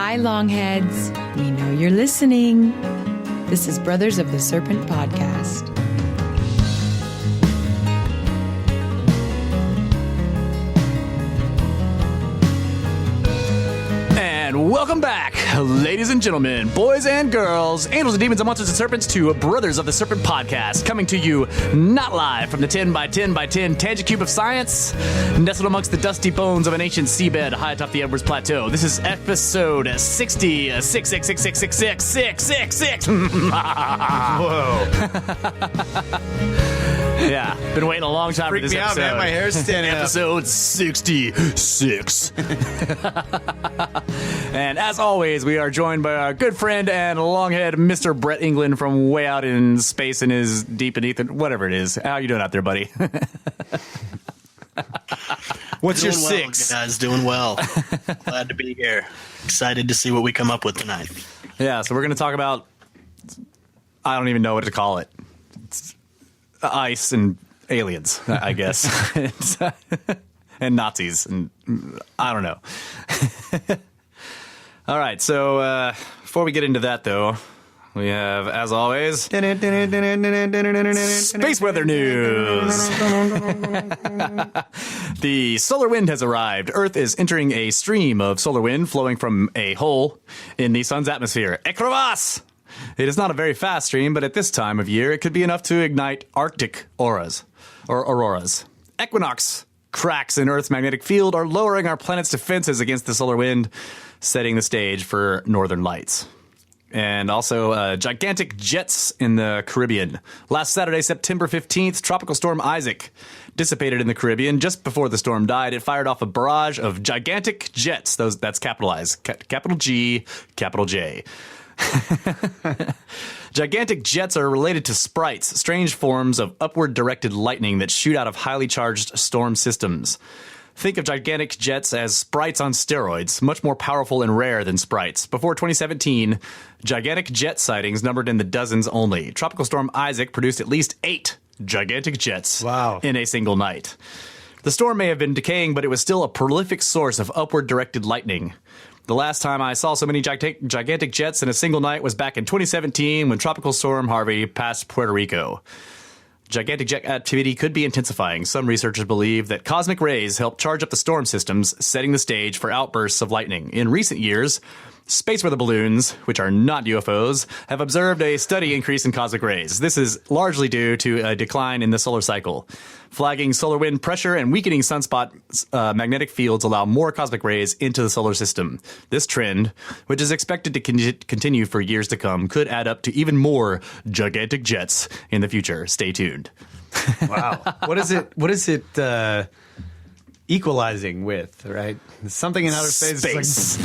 Hi, Longheads. We know you're listening. This is Brothers of the Serpent podcast. And welcome back, ladies and gentlemen, boys and girls, angels and demons and monsters and serpents, to Brothers of the Serpent podcast, coming to you not live from the 10 by 10 by 10 tangent cube of science, nestled amongst the dusty bones of an ancient seabed high atop the Edwards Plateau. This is episode 60, 666666666. Whoa. Yeah, been waiting a long time for this Freak me out, episode. man. My hair's standing up. Episode 66. And as always, we are joined by our good friend and longhead, Mr. Brett England, from way out in space and is deep beneath it, whatever it is. How you doing out there, buddy? What's Doing your well, six? guys, doing well. Glad to be here. Excited to see what we come up with tonight. Yeah, so we're going to talk about, I don't even know what to call it. It's ice and aliens, I guess. And Nazis, and I don't know. All right, so before we get into that, though, we have, as always, space weather news. The solar wind has arrived. Earth is entering a stream of solar wind flowing from a hole in the sun's atmosphere. Ekravas! It is not a very fast stream, but at this time of year, it could be enough to ignite Arctic auroras. Equinox cracks in Earth's magnetic field are lowering our planet's defenses against the solar wind, setting the stage for northern lights. And also, gigantic jets in the Caribbean. Last Saturday, September 15th, Tropical Storm Isaac dissipated in the Caribbean. Just before the storm died, it fired off a barrage of gigantic jets. That's capitalized. Capital G, capital J. Gigantic jets are related to sprites, strange forms of upward-directed lightning that shoot out of highly charged storm systems. Think of gigantic jets as sprites on steroids, much more powerful and rare than sprites. Before 2017, gigantic jet sightings numbered in the dozens only. Tropical Storm Isaac produced at least 8 gigantic jets in a single night. The storm may have been decaying, but it was still a prolific source of upward-directed lightning. The last time I saw so many gigantic jets in a single night was back in 2017 when Tropical Storm Harvey passed Puerto Rico. Gigantic jet activity could be intensifying. Some researchers believe that cosmic rays help charge up the storm systems, setting the stage for outbursts of lightning. In recent years, space weather balloons, which are not UFOs, have observed a steady increase in cosmic rays. This is largely due to a decline in the solar cycle. Flagging solar wind pressure and weakening sunspot magnetic fields allow more cosmic rays into the solar system. This trend, which is expected to continue for years to come, could add up to even more gigantic jets in the future. Stay tuned. Wow. What is it equalizing with, right? Something in outer space. Is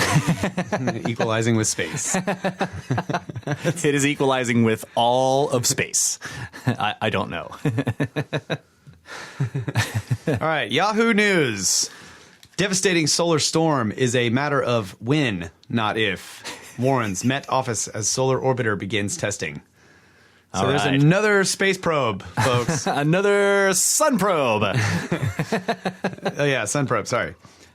like equalizing with space. It is equalizing with all of space. I don't know. All right, Yahoo News. Devastating solar storm is a matter of when, not if. Warrens Met Office as solar orbiter begins testing. So there's another space probe, folks. Another sun probe. Oh, yeah, sun probe, sorry.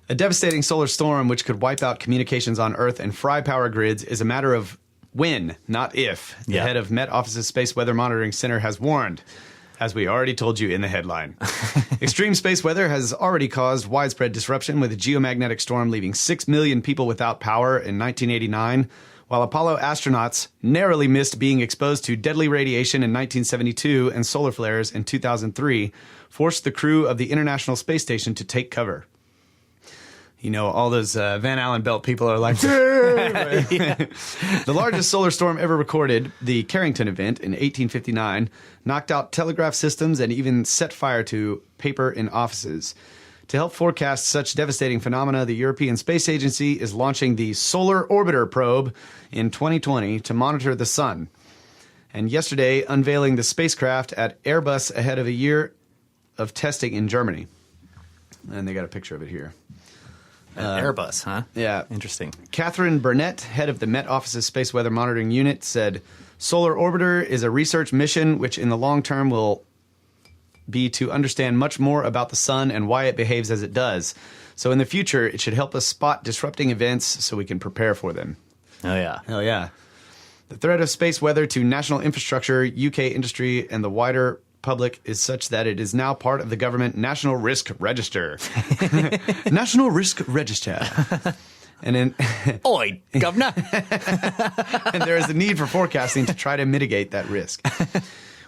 A devastating solar storm which could wipe out communications on Earth and fry power grids is a matter of when, not if. The head of Met Office's Space Weather Monitoring Center has warned, as we already told you in the headline. Extreme space weather has already caused widespread disruption, with a geomagnetic storm leaving 6 million people without power in 1989, while Apollo astronauts narrowly missed being exposed to deadly radiation in 1972 and solar flares in 2003, forced the crew of the International Space Station to take cover. You know, all those Van Allen belt people are like, The largest solar storm ever recorded, the Carrington event in 1859, knocked out telegraph systems and even set fire to paper in offices. To help forecast such devastating phenomena, the European Space Agency is launching the Solar Orbiter probe in 2020 to monitor the sun. And yesterday, unveiling the spacecraft at Airbus ahead of a year of testing in Germany. And they got a picture of it here. Airbus, huh? Yeah. Interesting. Catherine Burnett, head of the Met Office's Space Weather Monitoring Unit, said, Solar Orbiter is a research mission which in the long term will be to understand much more about the sun and why it behaves as it does. So in the future, it should help us spot disrupting events so we can prepare for them. Oh, yeah. Hell yeah. The threat of space weather to national infrastructure, UK industry, and the wider public is such that it is now part of the government National Risk Register. National Risk Register. And in Oi, governor. and there is a need for forecasting to try to mitigate that risk.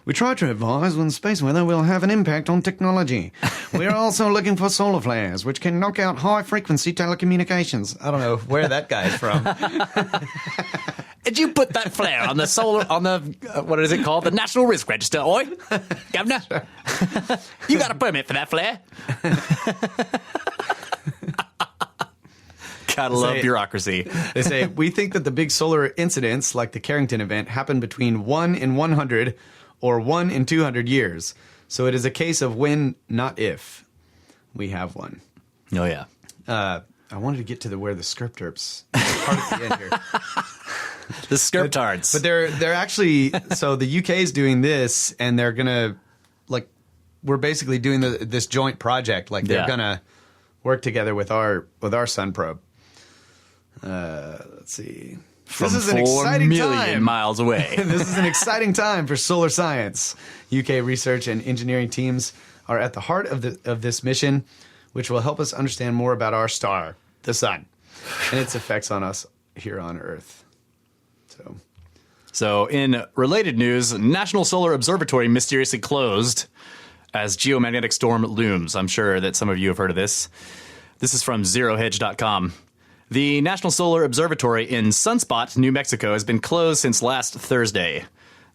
We try to advise when space weather will have an impact on technology. We are also looking for solar flares, which can knock out high-frequency telecommunications. I don't know where that guy is from. Did you put that flare on the what is it called? The National Risk Register, oi? Governor? You got a permit for that flare? Gotta love bureaucracy. They say, we think that the big solar incidents, like the Carrington event, happen between 1 in 100 or 1 in 200 years. So it is a case of when, not if. We have one. Oh, yeah. I wanted to get to where the skirpterps part at the end here. The skirptards. But they're actually, so the UK is doing this, and they're gonna, like, we're basically doing this joint project. Like, they're gonna work together with our sun probe. Let's see. From this is an 4 exciting million time. miles away. This is an exciting time for solar science. UK research and engineering teams are at the heart of this mission, which will help us understand more about our star, the sun, and its effects on us here on Earth. So, in related news, National Solar Observatory mysteriously closed as geomagnetic storm looms. I'm sure that some of you have heard of this. This is from ZeroHedge.com. The National Solar Observatory in Sunspot, New Mexico, has been closed since last Thursday.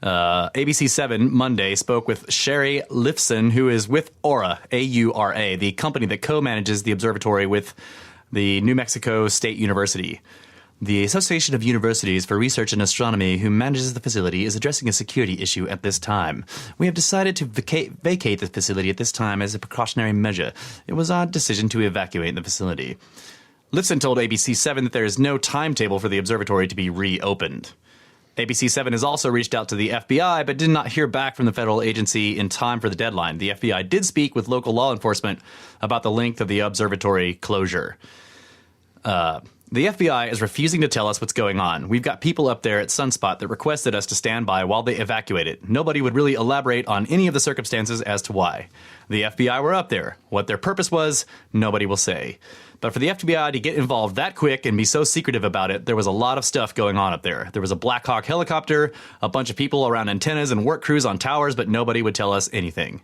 ABC 7 Monday spoke with Sherry Lifson, who is with Aura, A-U-R-A, the company that co-manages the observatory with the New Mexico State University. The Association of Universities for Research in Astronomy, who manages the facility, is addressing a security issue at this time. We have decided to vacate the facility at this time as a precautionary measure. It was our decision to evacuate the facility. Lifson told ABC 7 that there is no timetable for the observatory to be reopened. ABC 7 has also reached out to the FBI, but did not hear back from the federal agency in time for the deadline. The FBI did speak with local law enforcement about the length of the observatory closure. The FBI is refusing to tell us what's going on. We've got people up there at Sunspot that requested us to stand by while they evacuate it. Nobody would really elaborate on any of the circumstances as to why. The FBI were up there. What their purpose was, nobody will say. But for the FBI to get involved that quick and be so secretive about it, there was a lot of stuff going on up there. There was a Black Hawk helicopter, a bunch of people around antennas and work crews on towers, but nobody would tell us anything.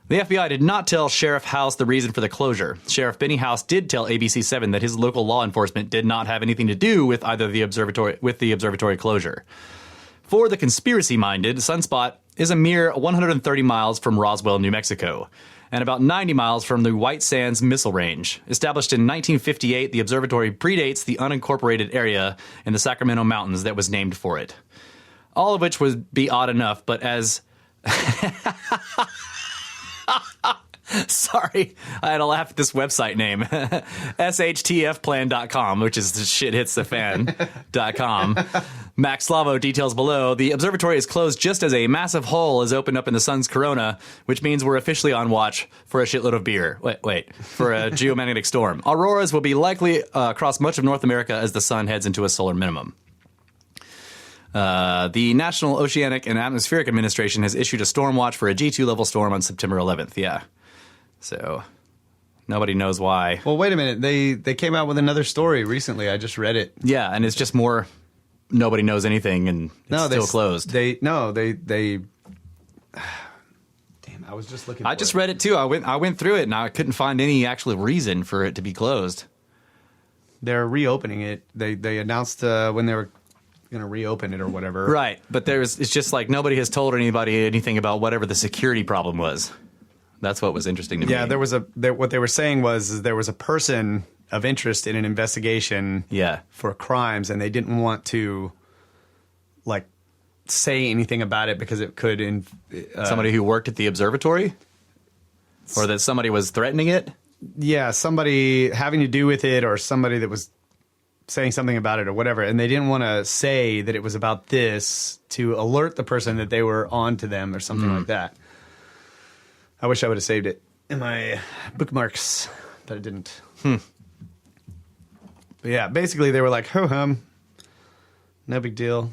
The FBI did not tell Sheriff House the reason for the closure. Sheriff Benny House did tell ABC 7 that his local law enforcement did not have anything to do with the observatory closure. For the conspiracy-minded, Sunspot is a mere 130 miles from Roswell, New Mexico, and about 90 miles from the White Sands Missile Range. Established in 1958, the observatory predates the unincorporated area in the Sacramento Mountains that was named for it. All of which would be odd enough, but as... Sorry, I had to laugh at this website name. SHTFplan.com, which is the shit hits the fan.com. Max Slavo details below. The observatory is closed just as a massive hole is opened up in the sun's corona, which means we're officially on watch for a shitload of beer. Wait, for a geomagnetic storm. Auroras will be likely across much of North America as the sun heads into a solar minimum. The National Oceanic and Atmospheric Administration has issued a storm watch for a G2 level storm on September 11th. Yeah. So nobody knows why. Well, wait a minute. They came out with another story recently. I just read it. Yeah, and it's just more nobody knows anything and it's still closed. Damn, I was just looking for I just read it too. I went through it and I couldn't find any actual reason for it to be closed. They're reopening it. They announced when they were going to reopen it or whatever. Right, but it's just like nobody has told anybody anything about whatever the security problem was. That's what was interesting to me. Yeah, what they were saying was there was a person of interest in an investigation for crimes, and they didn't want to like say anything about it because it could somebody who worked at the observatory, or that somebody was threatening it. Yeah, somebody having to do with it, or somebody that was saying something about it or whatever, and they didn't want to say that it was about this to alert the person that they were on to them or something like that. I wish I would have saved it in my bookmarks, but I didn't. But yeah, basically they were like, ho-hum, no big deal.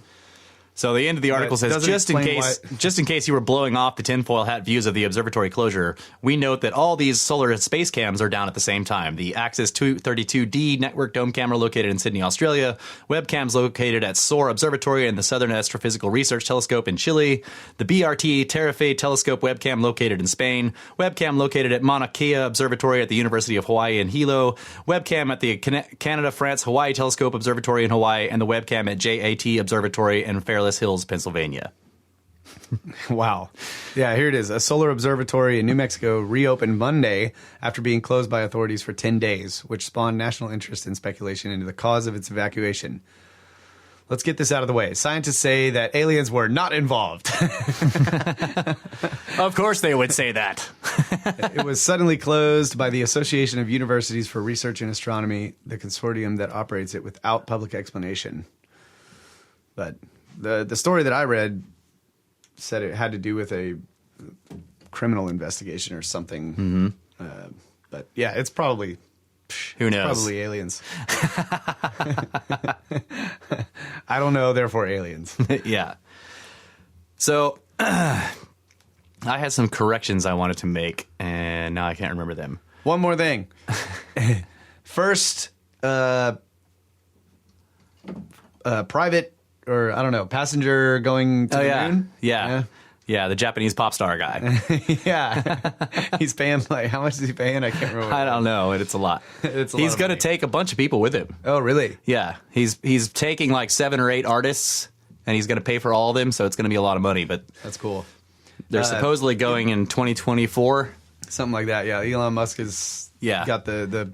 So the end of the article says, just in case you were blowing off the tinfoil hat views of the observatory closure, we note that all these solar space cams are down at the same time. The Axis 232D network dome camera located in Sydney, Australia, webcams located at SOAR Observatory and the Southern Astrophysical Research Telescope in Chile, the BRT Tarife telescope webcam located in Spain, webcam located at Mauna Kea Observatory at the University of Hawaii in Hilo, webcam at the Canada-France-Hawaii Telescope Observatory in Hawaii, and the webcam at JAT Observatory in Fairless Hills, Pennsylvania. Wow. Yeah, here it is. A solar observatory in New Mexico reopened Monday after being closed by authorities for 10 days, which spawned national interest and speculation into the cause of its evacuation. Let's get this out of the way. Scientists say that aliens were not involved. Of course they would say that. It was suddenly closed by the Association of Universities for Research in Astronomy, the consortium that operates it, without public explanation. But the story that I read said it had to do with a criminal investigation or something. But yeah, it's probably... Who knows? Probably aliens. I don't know, therefore aliens. Yeah. So I had some corrections I wanted to make, and now I can't remember them. One more thing. First, private, or I don't know, passenger going to the moon? Yeah, the Japanese pop star guy. Yeah. He's paying, like, how much is he paying? I can't remember. I don't know. It's a lot. He's going to take a bunch of people with him. Oh, really? Yeah. He's taking like 7 or 8 artists, and he's going to pay for all of them, so it's going to be a lot of money. But that's cool. They're supposedly going in 2024. Something like that, yeah. Elon Musk has got the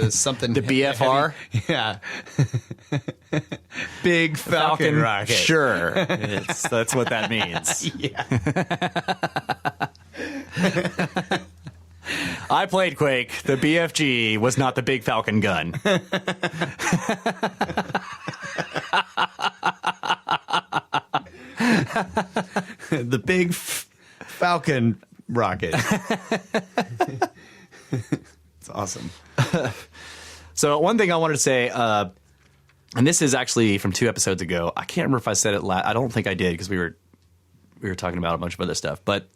something. The BFR? Yeah. Big Falcon rocket. Sure. That's what that means. Yeah. I played Quake. The BFG was not the Big Falcon gun. The Big Falcon rocket. It's awesome. So one thing I wanted to say, and this is actually from 2 episodes ago. I can't remember if I said it I don't think I did, because we were talking about a bunch of other stuff. But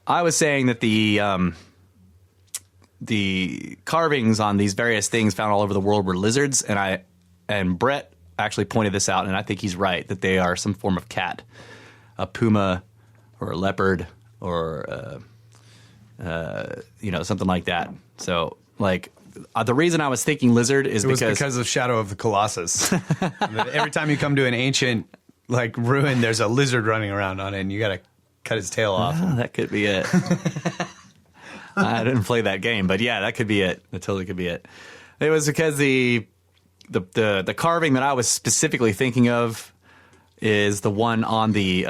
I was saying that the carvings on these various things found all over the world were lizards, and Brett actually pointed this out, and I think he's right, that they are some form of cat, a puma or a leopard or something like that. So like. The reason I was thinking lizard is because of Shadow of the Colossus. Every time you come to an ancient ruin, there's a lizard running around on it, and you got to cut his tail off. That could be it. I didn't play that game, but yeah, that could be it. That totally could be it. It was because the carving that I was specifically thinking of is the one on the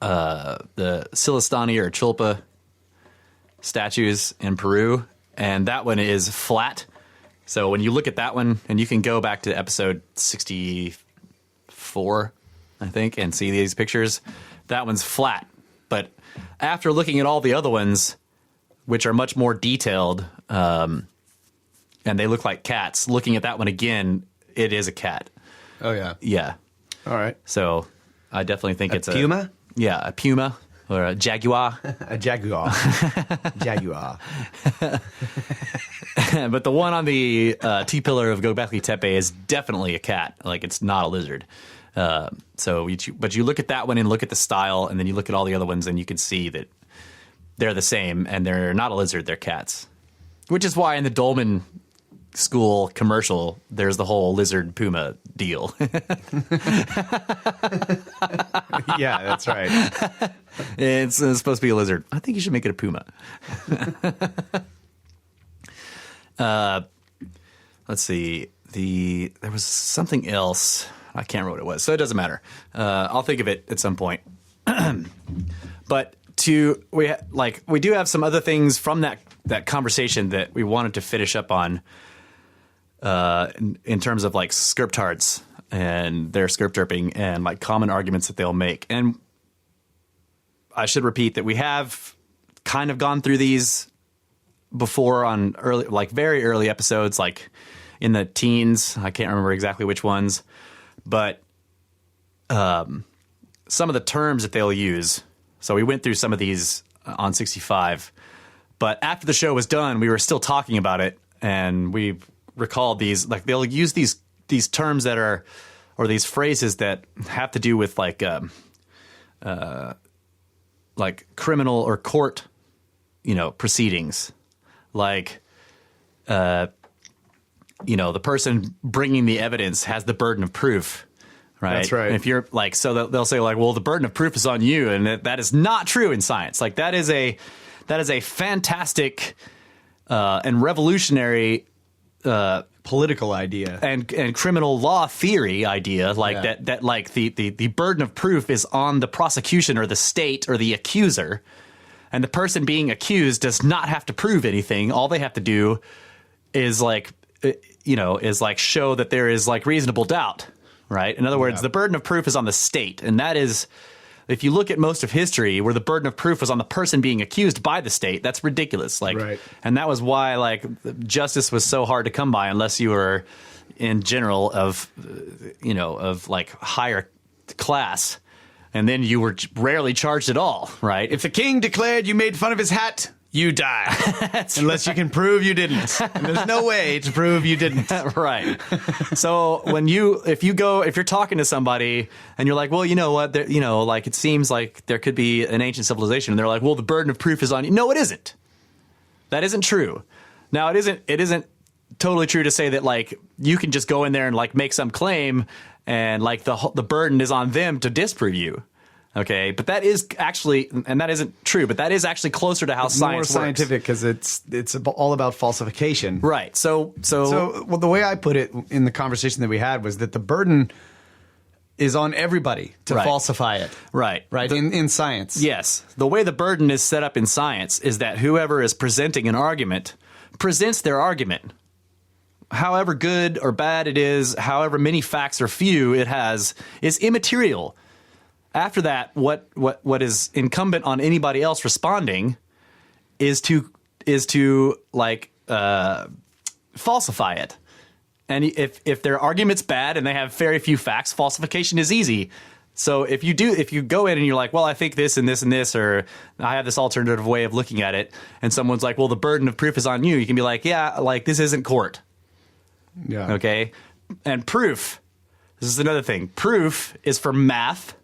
Silestani or Chulpa statues in Peru. And that one is flat. So when you look at that one, and you can go back to episode 64, I think, and see these pictures, that one's flat. But after looking at all the other ones, which are much more detailed, and they look like cats, looking at that one again, it is a cat. Oh, yeah. Yeah. All right. So I definitely think it's puma? Yeah, a puma. Or a jaguar. A jaguar. Jaguar. But the one on the T-pillar of Göbekli Tepe is definitely a cat. Like, it's not a lizard. But you look at that one and look at the style, and then you look at all the other ones, and you can see that they're the same, and they're not a lizard, they're cats. Which is why in the Dolman School commercial, there's the whole lizard puma deal. Yeah, that's right. It's supposed to be a lizard. I think you should make it a puma. Let's see. There was something else. I can't remember what it was, so it doesn't matter. I'll think of it at some point. But we do have some other things from that conversation that we wanted to finish up on. In terms of like scriptards and their scripturping and like common arguments that they'll make. And I should repeat that we have kind of gone through these before on very early episodes, like in the teens. I can't remember exactly which ones, but some of the terms that they'll use. So we went through some of these on 65, but after the show was done, we were still talking about it, and we recalled these. Like they'll use these terms that are, or these phrases that have to do with like criminal or court, proceedings. Like, the person bringing the evidence has the burden of proof, right? That's right. And if you're like, so they'll say like, well, the burden of proof is on you, and that is not true in science. Like that is a fantastic and revolutionary political idea and criminal law theory idea, like that like the burden of proof is on the prosecution or the state or the accuser. And the person being accused does not have to prove anything. All they have to do is show that there is like reasonable doubt, right? In other words, the burden of proof is on the state. And that is, if you look at most of history where the burden of proof was on the person being accused by the state, that's ridiculous. Like, right. And that was why like justice was so hard to come by unless you were in general of like higher class. And then you were rarely charged at all, right? If the king declared you made fun of his hat, you die. Unless you can prove you didn't. And there's no way to prove you didn't. Right. So if you're talking to somebody and you're like, well, you know what, like it seems like there could be an ancient civilization, and they're like, well, the burden of proof is on you. No, it isn't. That isn't true. Now, it isn't totally true to say that like you can just go in there and like make some claim and like the burden is on them to disprove you. Okay, but that is actually, and that isn't true, but that is actually closer to how science works. More scientific because it's all about falsification. Right. So well, the way I put it in the conversation that we had was that the burden is on everybody to falsify it. Right. Right. In science. Yes. The way the burden is set up in science is that whoever is presenting an argument presents their argument. However good or bad it is, however many facts or few it has, is immaterial. After that, what is incumbent on anybody else responding is to falsify it. And if their argument's bad and they have very few facts, falsification is easy. So if you go in and you're like, well, I think this and this and this, or I have this alternative way of looking at it, and someone's like, well, the burden of proof is on you, you can be like, yeah, like this isn't court. Yeah. Okay. And proof. This is another thing. Proof is for math.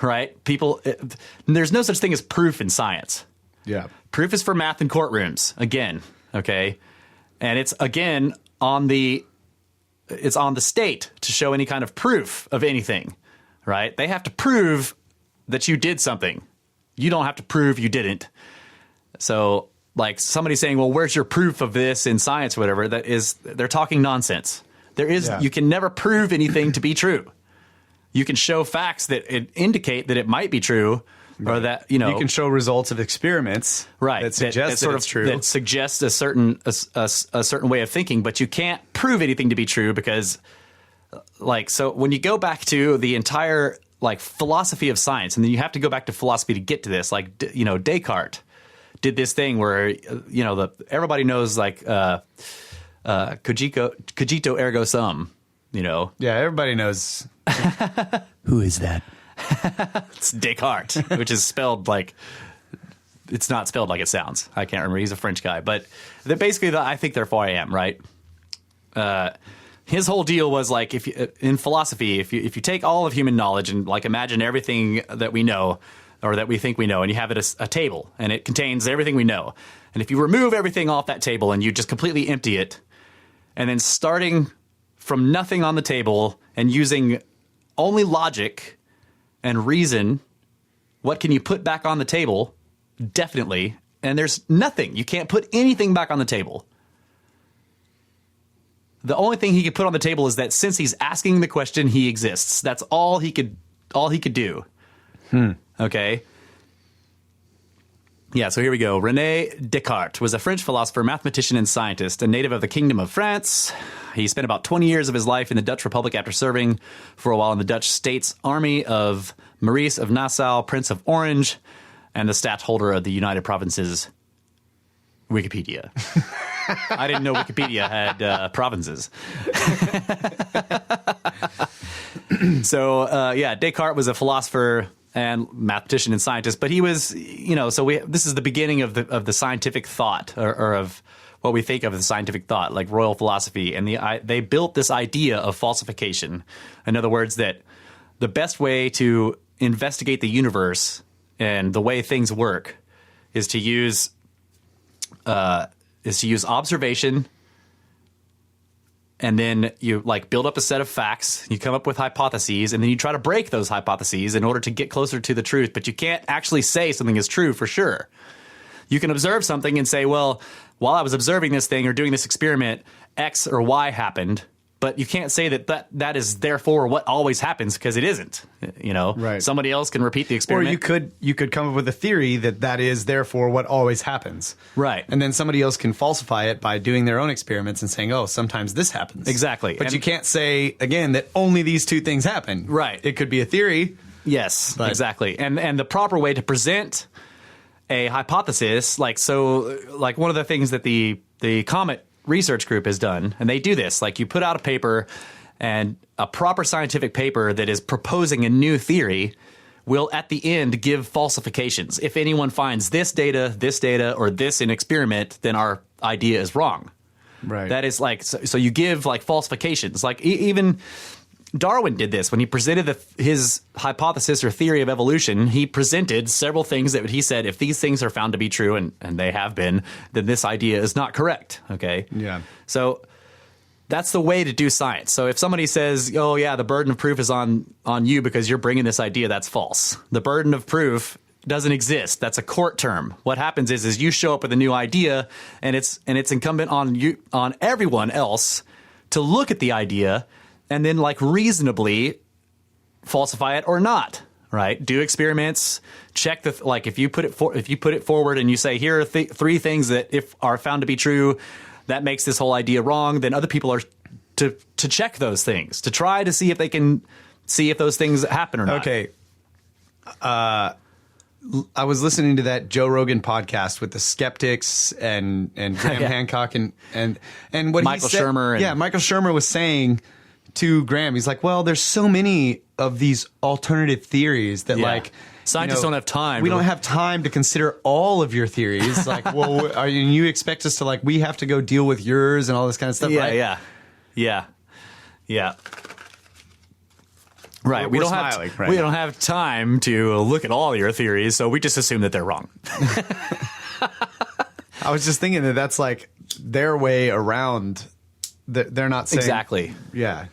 Right? There's no such thing as proof in science. Yeah. Proof is for math in courtrooms, again. Okay. And it's again on the state to show any kind of proof of anything. Right? They have to prove that you did something. You don't have to prove you didn't. So like somebody saying, well, where's your proof of this in science or whatever, they're talking nonsense. You can never prove anything to be true. You can show facts that indicate that it might be true, or that you can show results of experiments, right? That suggest that it's true. That suggests a certain way of thinking, but you can't prove anything to be true because, so when you go back to the entire philosophy of science, and then you have to go back to philosophy to get to this. Descartes did this thing where everybody knows cogito ergo sum. Yeah, everybody knows. Who is that? It's Descartes, which is spelled it's not spelled like it sounds. I can't remember. He's a French guy, but basically, I think therefore I am, right? His whole deal was in philosophy, if you take all of human knowledge and imagine everything that we know or that we think we know, and you have it a table, and it contains everything we know, and if you remove everything off that table and you just completely empty it, and then starting from nothing on the table and using only logic and reason, what can you put back on the table? Definitely. And there's nothing. You can't put anything back on the table. The only thing he could put on the table is that since he's asking the question, he exists. That's all he could do. Okay. Yeah, so here we go. René Descartes was a French philosopher, mathematician, and scientist, a native of the Kingdom of France. He spent about 20 years of his life in the Dutch Republic after serving for a while in the Dutch States Army of Maurice of Nassau, Prince of Orange, and the stats holder of the United Provinces Wikipedia. I didn't know Wikipedia had provinces. So, Descartes was a philosopher and mathematician and scientist, but he was, this is the beginning of the scientific thought, or of what we think of as scientific thought, like royal philosophy. And they built this idea of falsification. In other words, that the best way to investigate the universe and the way things work is to use observation, and then you build up a set of facts, you come up with hypotheses, and then you try to break those hypotheses in order to get closer to the truth. But you can't actually say something is true for sure. You can observe something and say, well, while I was observing this thing or doing this experiment, X or Y happened. But you can't say that is therefore what always happens, because it isn't. Right. Somebody else can repeat the experiment. Or you could come up with a theory that is therefore what always happens. Right. And then somebody else can falsify it by doing their own experiments and saying, oh, sometimes this happens. Exactly. But you can't say, again, that only these two things happen. Right. It could be a theory. Yes, exactly. And the proper way to present a hypothesis, one of the things that the Comet research group has done, and they do this, you put out a paper, and a proper scientific paper that is proposing a new theory will at the end give falsifications. If anyone finds this data, or this in experiment, then our idea is wrong. Right. That is so you give falsifications. Even Darwin did this when he presented his hypothesis or theory of evolution. He presented several things that he said, if these things are found to be true, and they have been, then this idea is not correct. Okay. Yeah. So that's the way to do science. So if somebody says, oh yeah, the burden of proof is on you because you're bringing this idea, that's false. The burden of proof doesn't exist. That's a court term. What happens is you show up with a new idea, and it's incumbent on everyone else to look at the idea and then reasonably falsify it or not, right? Do experiments, check if you put it forward and you say, here are three things that if are found to be true, that makes this whole idea wrong, then other people are to check those things, to try to see if they can see if those things happen or not. Okay. I was listening to that Joe Rogan podcast with the skeptics and Graham Hancock and what Michael Shermer. Michael Shermer was saying to Graham, he's like, well, there's so many of these alternative theories that scientists don't have time. We don't have time to consider all of your theories. Well, you expect us to we have to go deal with yours and all this kind of stuff, right? Yeah. Right. We don't have time to look at all your theories, so we just assume that they're wrong. I was just thinking that's their way around. They're not saying exactly. Yeah.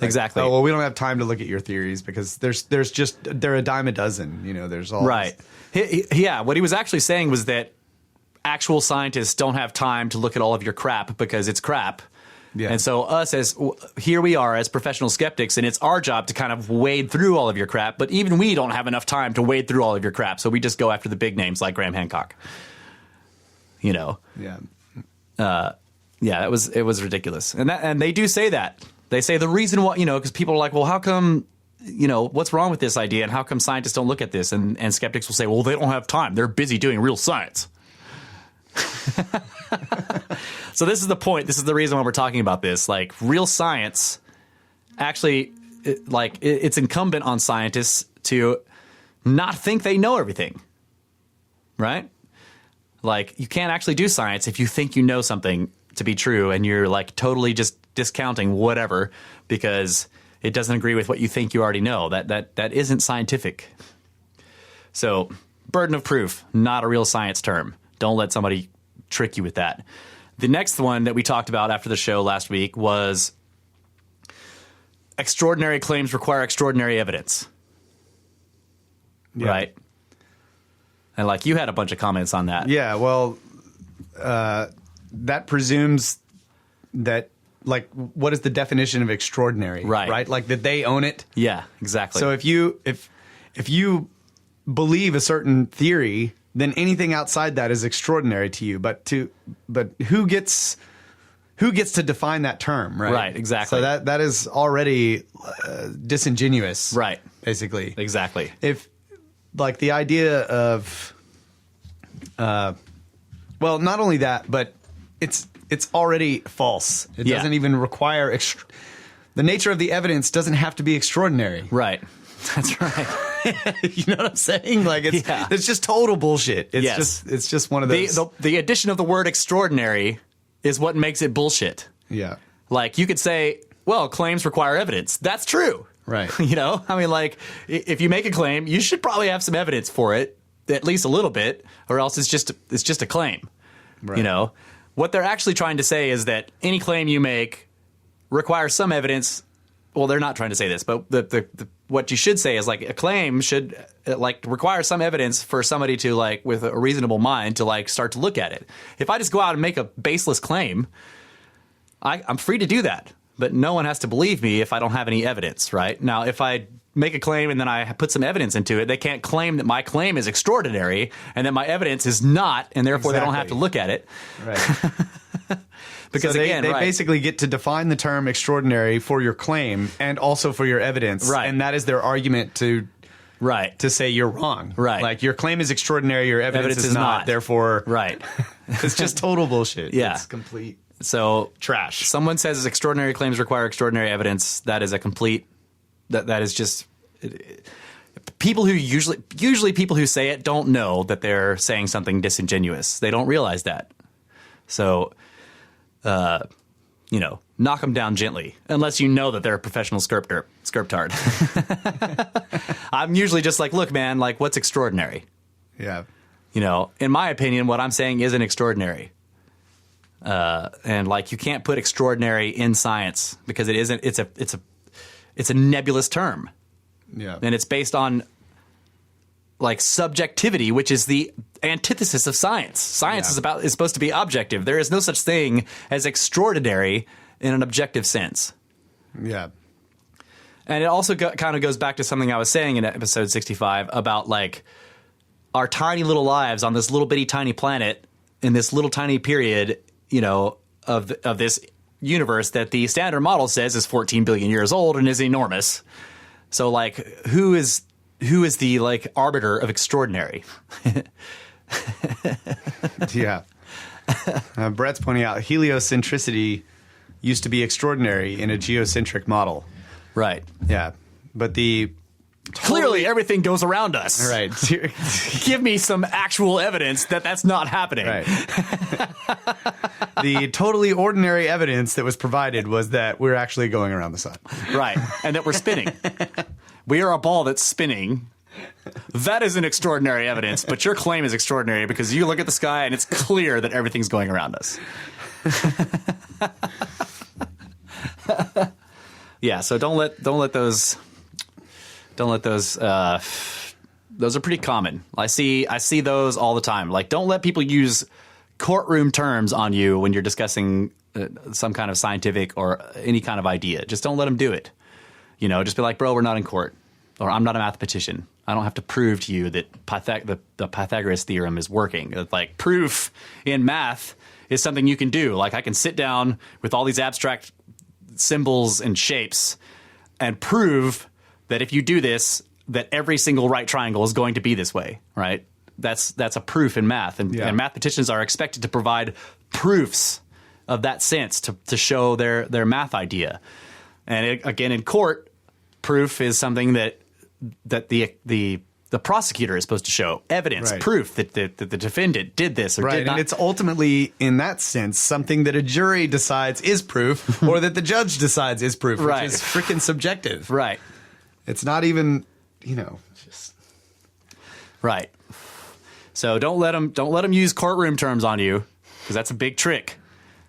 Exactly. Oh, well, we don't have time to look at your theories because they're a dime a dozen. There's all right. What he was actually saying was that actual scientists don't have time to look at all of your crap because it's crap. Yeah. And so here we are as professional skeptics, and it's our job to kind of wade through all of your crap. But even we don't have enough time to wade through all of your crap, so we just go after the big names like Graham Hancock. Yeah. It was ridiculous, and they do say that. They say the reason why, because people are like, well, how come, what's wrong with this idea, and how come scientists don't look at this? And skeptics will say, well, they don't have time. They're busy doing real science. So this is the point. This is the reason why we're talking about this. Real science, actually, it's incumbent on scientists to not think they know everything, right? You can't actually do science if you think you know something to be true and you're totally just discounting whatever because it doesn't agree with what you think you already know. That isn't scientific. So, burden of proof, not a real science term. Don't let somebody trick you with that. The next one that we talked about after the show last week was extraordinary claims require extraordinary evidence. Yeah. Right? And you had a bunch of comments on that. Yeah, well, that presumes that what is the definition of extraordinary? Right? That they own it? Yeah, exactly. So if you believe a certain theory, then anything outside that is extraordinary to you. But who gets to define that term, right? Right, exactly. So that is already disingenuous. Right. Basically. Exactly. If the idea of Well, not only that, but it's already false. It Yeah. doesn't even require the nature of the evidence doesn't have to be extraordinary. Right. That's right. You know what I'm saying? Like Yeah. it's just total bullshit. It's Yes. just one of those. The addition of the word extraordinary is what makes it bullshit. Yeah. Like, you could say, well, claims require evidence. That's true. Right. You know, I mean, like, if you make a claim, you should probably have some evidence for it, at least a little bit, or else it's just a claim. Right. You know, what they're actually trying to say is that any claim you make requires some evidence. Well, they're not trying to say this, but what you should say is, like, a claim should require some evidence for somebody to, like, with a reasonable mind to, like, start to look at it. If I just go out and make a baseless claim, I'm free to do that, but no one has to believe me if I don't have any evidence, right? Now, if I make a claim and then I put some evidence into it, they can't claim that my claim is extraordinary and that my evidence is not, and therefore they don't have to look at it. Right. Because so they again, basically get to define the term extraordinary for your claim and also for your evidence. Right. And that is their argument to say you're wrong. Right. Like, your claim is extraordinary, your evidence is not. Therefore, right. It's just total bullshit. Yeah. It's complete So trash. Someone says extraordinary claims require extraordinary evidence. That is a complete. That is just. People who usually people who say it don't know that they're saying something disingenuous. They don't realize that. So, you know, knock them down gently, unless you know that they're a professional scriptard. I'm usually just like, look, man, like, what's extraordinary? Yeah. You know, in my opinion, what I'm saying isn't extraordinary. And, like, you can't put extraordinary in science because it isn't. It's a nebulous term. Yeah. And it's based on, like, subjectivity, which is the antithesis of science. Science is supposed to be objective. There is no such thing as extraordinary in an objective sense. Yeah. And it also kind of goes back to something I was saying in episode 65 about, like, our tiny little lives on this little bitty tiny planet in this little tiny period, you know, of this universe that the standard model says is 14 billion years old and is enormous. So, like, who is the, like, arbiter of extraordinary? Yeah. Brett's pointing out heliocentricity used to be extraordinary in a geocentric model. Right. Yeah. But Clearly, everything goes around us. Right. Give me some actual evidence that that's not happening. Right. The totally ordinary evidence that was provided was that we're actually going around the sun. Right. And that we're spinning. We are a ball that's spinning. That isn't extraordinary evidence, but your claim is extraordinary because you look at the sky and it's clear that everything's going around us. Yeah, so don't let those those are pretty common. I see those all the time. Like, don't let people use courtroom terms on you when you're discussing some kind of scientific or any kind of idea. Just don't let them do it. You know, just be like, bro, we're not in court, or I'm not a mathematician. I don't have to prove to you that the Pythagoras theorem is working. Like, proof in math is something you can do. Like, I can sit down with all these abstract symbols and shapes and prove that if you do this, that every single right triangle is going to be this way, right? That's a proof in math, and mathematicians are expected to provide proofs of that sense to show their math idea. And again, in court, proof is something that the prosecutor is supposed to show evidence, right. Proof that the defendant did this or right, did not. and it's ultimately, in that sense, something that a jury decides is proof, or that the judge decides is proof, which Right. is freaking subjective. Right. It's not even, you know, just Right. So don't let them use courtroom terms on you, because that's a big trick.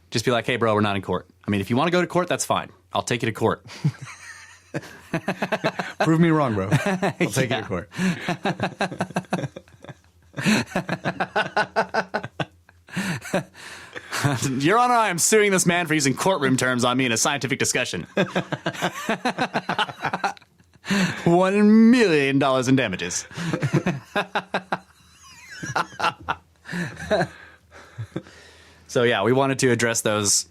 Just be like, hey, bro, we're not in court. I mean, if you want to go to court, that's fine. I'll take you to court. prove me wrong, bro. I'll take you to court. Your Honor, I am suing this man for using courtroom terms on me in a scientific discussion. $1 million in damages. So yeah, we wanted to address those.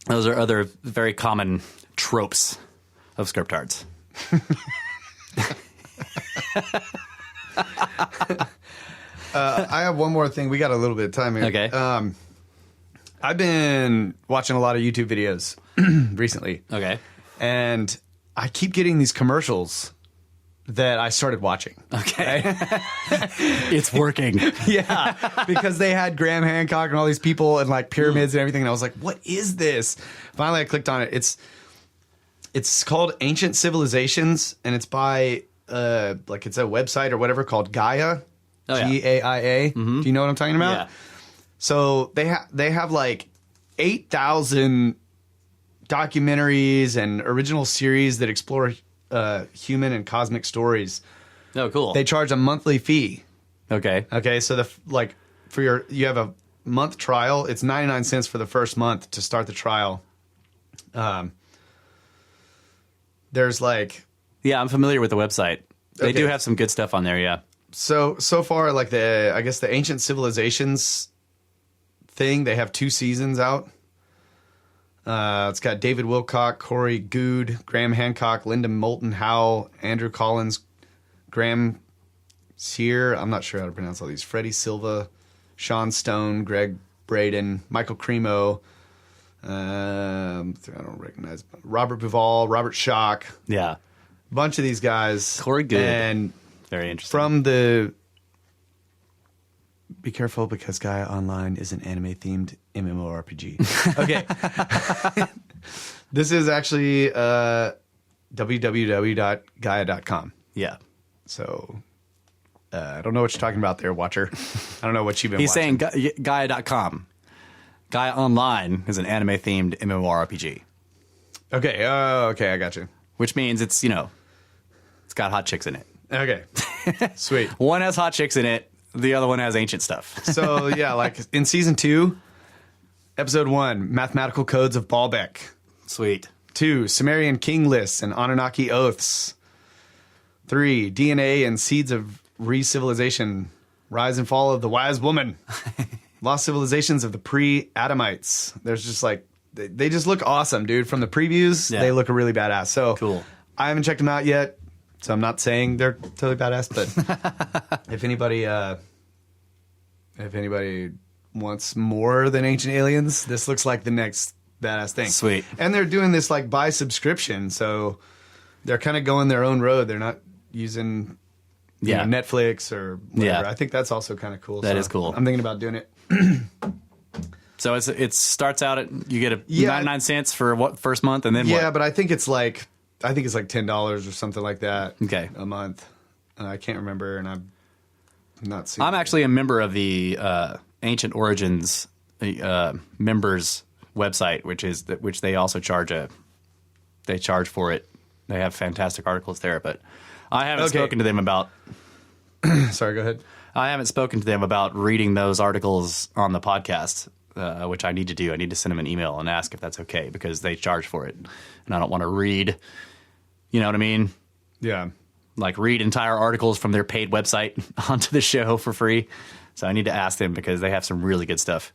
Those are other very common tropes of scriptards. I have one more thing. We got a little bit of time here. Okay. I've been watching a lot of YouTube videos recently. Okay. And I keep getting these commercials that I started watching. Okay. It's working. Yeah, because they had Graham Hancock and all these people and like pyramids and everything, and I was like, "What is this?" Finally, I clicked on it. It's called Ancient Civilizations, and it's by like it's a website or whatever called Gaia, Gaia. Do you know what I'm talking about? Yeah. So they have like 8,000 documentaries and original series that explore human and cosmic stories. Oh, cool. They charge a monthly fee. Okay. Okay, so you have a month trial. It's 99 cents for the first month to start the trial. There's like Yeah, I'm familiar with the website. They Okay. do have some good stuff on there, yeah. so far like I guess the Ancient Civilizations thing, they have 2 seasons out. It's got David Wilcock, Corey Good, Graham Hancock, Linda Moulton Howe, Andrew Collins, Graham Sear, I'm not sure how to pronounce all these, Freddie Silva, Sean Stone, Greg Braden, Michael Cremo, I don't recognize, Robert Buvall, Robert Schock, Yeah. a bunch of these guys. Corey Good. And Very interesting. from the... Be careful because Gaia Online is an anime-themed MMORPG. Okay. This is actually www.gaia.com. Yeah. So I don't know what you're talking about there, watcher. I don't know what you've been He's watching. saying Gaia.com. Gaia Online is an anime-themed MMORPG, Okay. Oh, okay. I got you. which means it's, it's got hot chicks in it. Okay. Sweet. One has hot chicks in it. The other one has ancient stuff. So, yeah, like in season 2, episode 1, Mathematical Codes of Baalbek. Sweet. 2, Sumerian king lists and Anunnaki oaths. 3, DNA and seeds of re-civilization. Rise and fall of the wise woman. Lost civilizations of the pre-Adamites. There's just like, they just look awesome, dude. From the previews, Yeah. they look really badass. So Cool. I haven't checked them out yet, so I'm not saying they're totally badass, but if anybody wants more than Ancient Aliens, this looks like the next badass thing. Sweet. And they're doing this like by subscription, so they're kind of going their own road. They're not using Yeah. Netflix or whatever. Yeah. I think that's also kind of cool. That is cool. I'm thinking about doing it. So it starts out at, you get Yeah. 99 cents for what, first month, and then what? Yeah, but I think it's like $10 or something like that. Okay. A month. I can't remember, and I'm not seeing. I'm actually a member of the Ancient Origins members website, which they also charge for it. They have fantastic articles there, but I haven't Okay. spoken to them about. Sorry, go ahead. I haven't spoken to them about reading those articles on the podcast, which I need to do. I need to send them an email and ask if that's okay because they charge for it, and I don't want to read. You know what I mean? Yeah. Like read entire articles from their paid website onto the show for free. So I need to ask them because they have some really good stuff.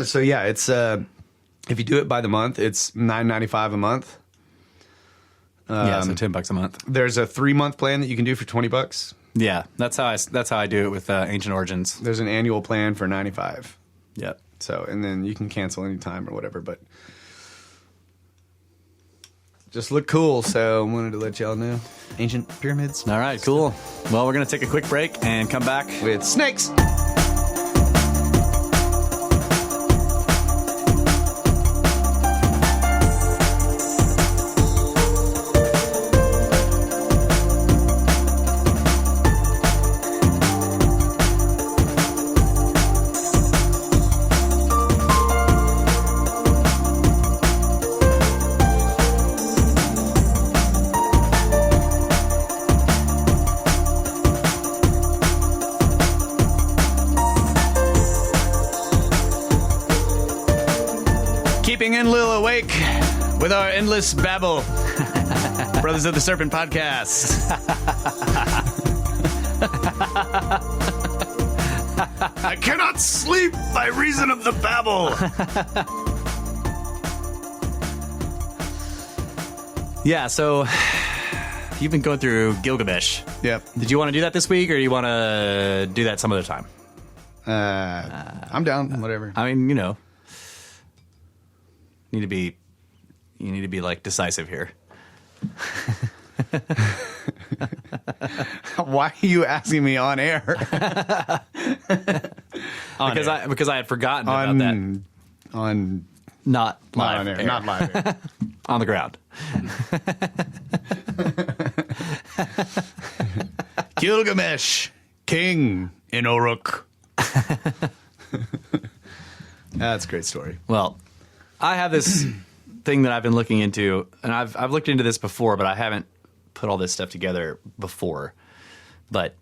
So yeah, it's if you do it by the month, it's $9.95 a month. Yeah, so $10 a month. There's a 3-month plan that you can do for $20. Yeah, that's how I do it with Ancient Origins. There's an annual plan for $95. Yep. So, and then you can cancel anytime or whatever, but just look cool. So I wanted to let y'all know. Ancient pyramids All right, cool. Well, we're going to take a quick break and come back. with snakes. Keeping Enlil awake with our endless babble. Brothers of the Serpent podcast. I cannot sleep by reason of the babble. Yeah, so you've been going through Gilgamesh. Yep. Did you want to do that this week, or do you want to do that some other time? I'm down. Whatever. I mean, you need to be like decisive here. Why are you asking me on air? Because I had forgotten about that. On Not not live on air. air. Not live air. On the ground. Gilgamesh, king in Uruk. That's a great story. Well, I have this thing that I've been looking into, and I've looked into this before, but I haven't put all this stuff together before. But,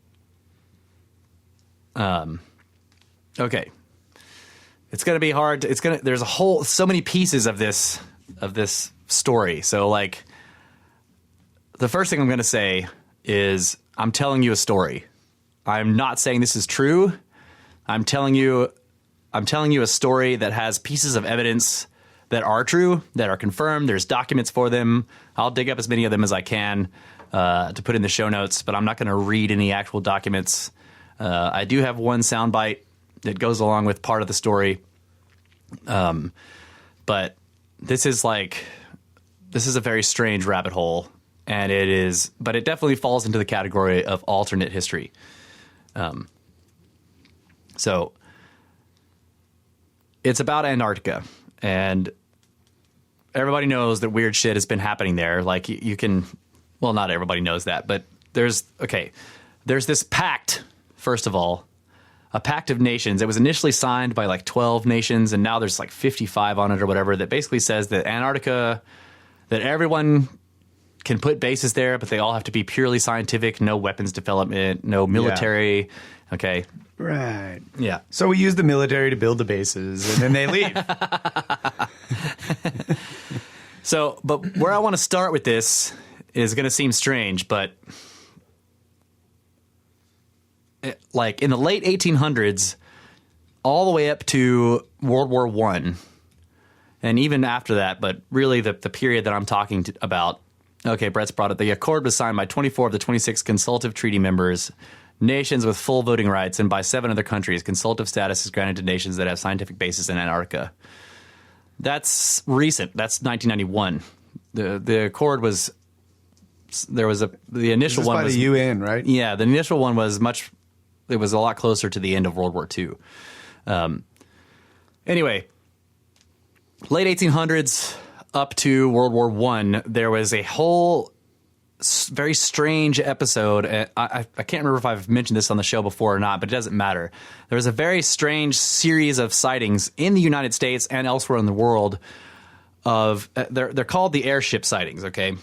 okay, it's gonna be hard. There's so many pieces of this story. So, like, the first thing I'm gonna say is I'm telling you a story. I'm not saying this is true. I'm telling you a story that has pieces of evidence that are true, that are confirmed. There's documents for them. I'll dig up as many of them as I can to put in the show notes, but I'm not going to read any actual documents. I do have one soundbite that goes along with part of the story. But this is a very strange rabbit hole, and but it definitely falls into the category of alternate history. So it's about Antarctica, and everybody knows that weird shit has been happening there. Like, you can, well, not everybody knows that, but there's this pact, first of all, a pact of nations. It was initially signed by like 12 nations, and now there's like 55 on it or whatever, that basically says that Antarctica, that everyone can put bases there, but they all have to be purely scientific, no weapons development, no military. Yeah. Okay. Right. Yeah. So we use the military to build the bases, and then they leave. So, but where I want to start with this is going to seem strange, but like in the late 1800s, all the way up to World War I, and even after that, but really the period that I'm talking about. Okay, Brett's brought it. The accord was signed by 24 of the 26 consultative treaty members, nations with full voting rights, and by 7 other countries. Consultative status is granted to nations that have scientific bases in Antarctica. That's recent. That's 1991. The accord was, the initial one by was the UN, right? Yeah, the initial one was it was a lot closer to the end of World War II. Anyway, late 1800s up to World War I, there was a whole very strange episode. I can't remember if I've mentioned this on the show before or not, but it doesn't matter. There was a very strange series of sightings in the United States and elsewhere in the world of they're called the airship sightings, okay?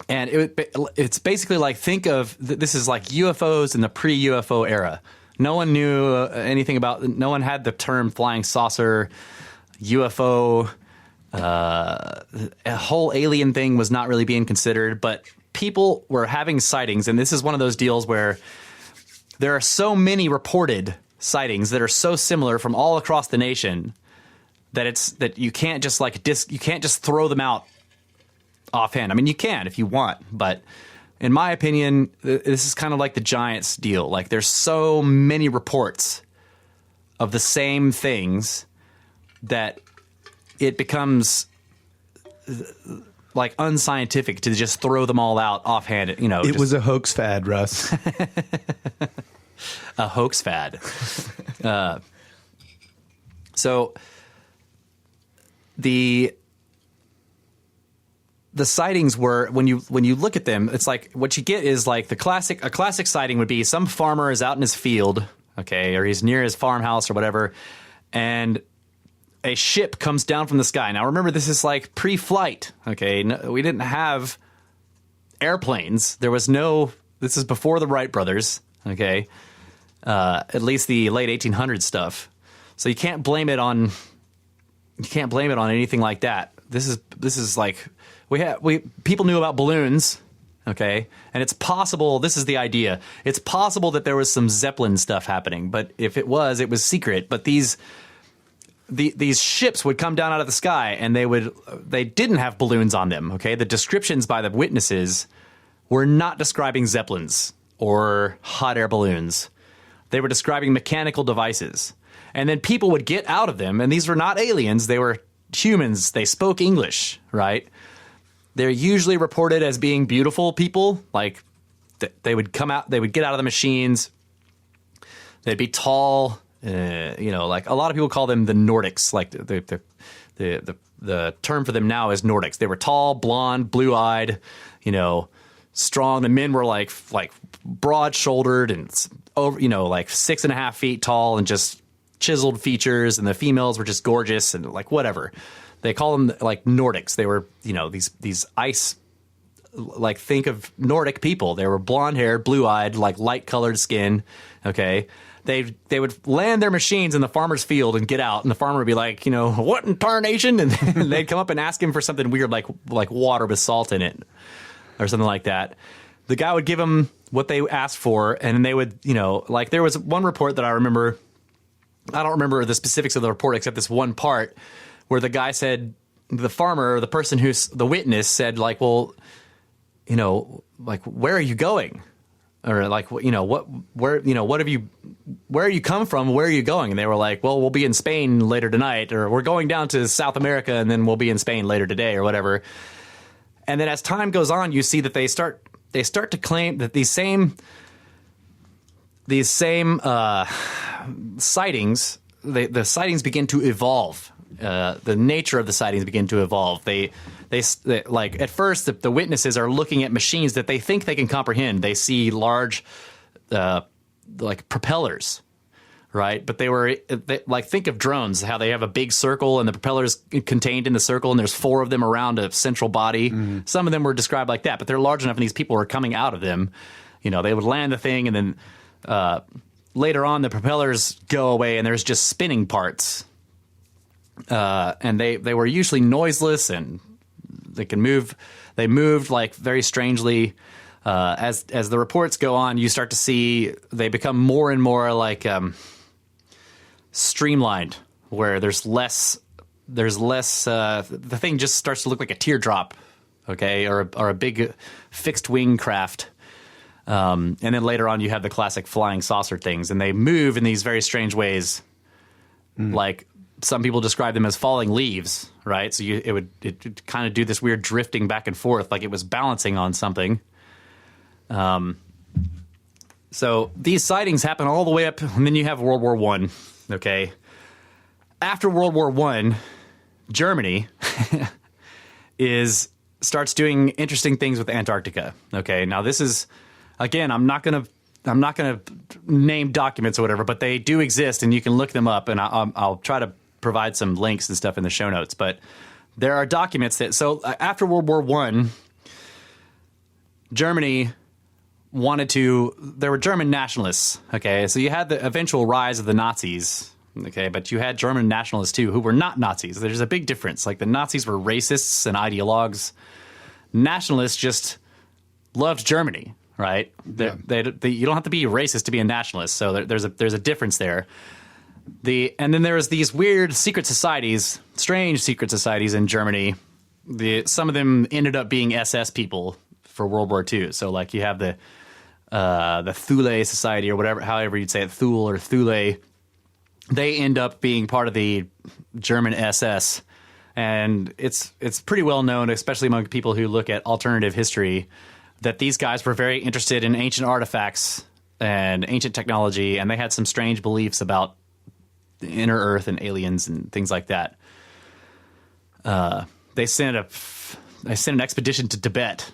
And it's basically like, think of this is like UFOs in the pre-UFO era. No one knew anything about. No one had the term flying saucer, UFO. A whole alien thing was not really being considered, but people were having sightings, and this is one of those deals where there are so many reported sightings that are so similar from all across the nation that you can't just you can't just throw them out offhand. I mean, you can if you want, but in my opinion, this is kind of like the Giants deal. Like, there's so many reports of the same things that it becomes like unscientific to just throw them all out offhand. It was a hoax fad, Russ. A hoax fad. So the sightings were, when you look at them, it's like what you get is like a classic sighting would be some farmer is out in his field, okay, or he's near his farmhouse or whatever, and a ship comes down from the sky. Now, remember, this is like pre-flight, okay? No, we didn't have airplanes. This is before the Wright brothers, okay? At least the late 1800s stuff. So you can't blame it on anything like that. This is like, people knew about balloons, okay? And it's possible, this is the idea, it's possible that there was some Zeppelin stuff happening, but if it was secret. But these ships would come down out of the sky, and they didn't have balloons on them, okay? The descriptions by the witnesses were not describing zeppelins or hot air balloons. They were describing mechanical devices. And then people would get out of them, and these were not aliens, they were humans. They spoke English, right? They're usually reported as being beautiful people. Like, they would come out, they would get out of the machines. They'd be tall. Like a lot of people call them the Nordics. Like the term for them now is Nordics. They were tall, blonde, blue-eyed, strong. The men were like broad-shouldered and over, like 6.5 feet tall and just chiseled features. And the females were just gorgeous and like whatever. They call them like Nordics. They were, these ice, like think of Nordic people. They were blonde-haired, blue-eyed, like light-colored skin. Okay. They would land their machines in the farmer's field and get out, and the farmer would be like, what in tarnation? And they'd come up and ask him for something weird, like water with salt in it or something like that. The guy would give them what they asked for, and they would, like there was one report that I remember. I don't remember the specifics of the report except this one part where the guy said, the farmer, the person who's the witness said, like, well, like, where are you going? Or like, where are you come from? Where are you going? And they were like, well, we'll be in Spain later tonight, or we're going down to South America and then we'll be in Spain later today or whatever. And then as time goes on, you see that they start to claim that these same sightings, the sightings begin to evolve. The nature of the sightings begin to evolve. They like at first the witnesses are looking at machines that they think they can comprehend. They see large, like propellers, right? But think of drones, how they have a big circle and the propellers contained in the circle, and there's 4 of them around a central body. Mm-hmm. Some of them were described like that, but they're large enough, and these people were coming out of them. They would land the thing, and then later on the propellers go away, and there's just spinning parts. And they were usually noiseless, and they can move. They moved like very strangely. As the reports go on, you start to see they become more and more like streamlined, where there's less. The thing just starts to look like a teardrop, okay, or a big fixed wing craft. And then later on, you have the classic flying saucer things, and they move in these very strange ways, like. Some people describe them as falling leaves, right? So it would kind of do this weird drifting back and forth, like it was balancing on something. So these sightings happen all the way up, and then you have World War I. Okay, after World War I, Germany starts doing interesting things with Antarctica. Okay, now this is again, I'm not gonna name documents or whatever, but they do exist, and you can look them up, and I'll try to provide some links and stuff in the show notes. But there are documents so after World War I, Germany there were German nationalists, okay? So you had the eventual rise of the Nazis, okay? But you had German nationalists too, who were not Nazis. There's a big difference. Like the Nazis were racists and ideologues. Nationalists just loved Germany, right? Yeah. You don't have to be racist to be a nationalist, so there's a difference there. And then there was these weird secret societies, strange secret societies in Germany. Some of them ended up being SS people for World War II. So like you have the Thule Society or whatever, however you'd say it, Thule or Thule. They end up being part of the German SS, and it's pretty well known, especially among people who look at alternative history, that these guys were very interested in ancient artifacts and ancient technology, and they had some strange beliefs about the inner Earth and aliens and things like that. They sent an expedition to Tibet,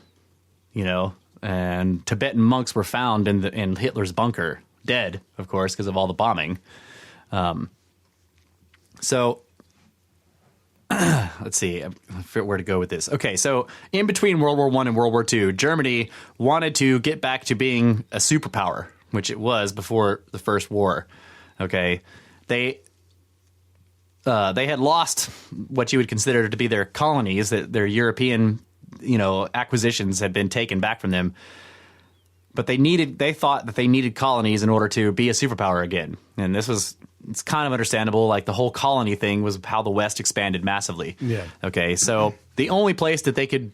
and Tibetan monks were found in Hitler's bunker, dead, of course, because of all the bombing. So let's see where to go with this. Okay, so in between World War I and World War II, Germany wanted to get back to being a superpower, which it was before the First War. Okay, they had lost what you would consider to be their colonies, that their European, acquisitions had been taken back from them. But they thought that they needed colonies in order to be a superpower again. And it's kind of understandable. Like the whole colony thing was how the West expanded massively. Yeah. Okay. So the only place that they could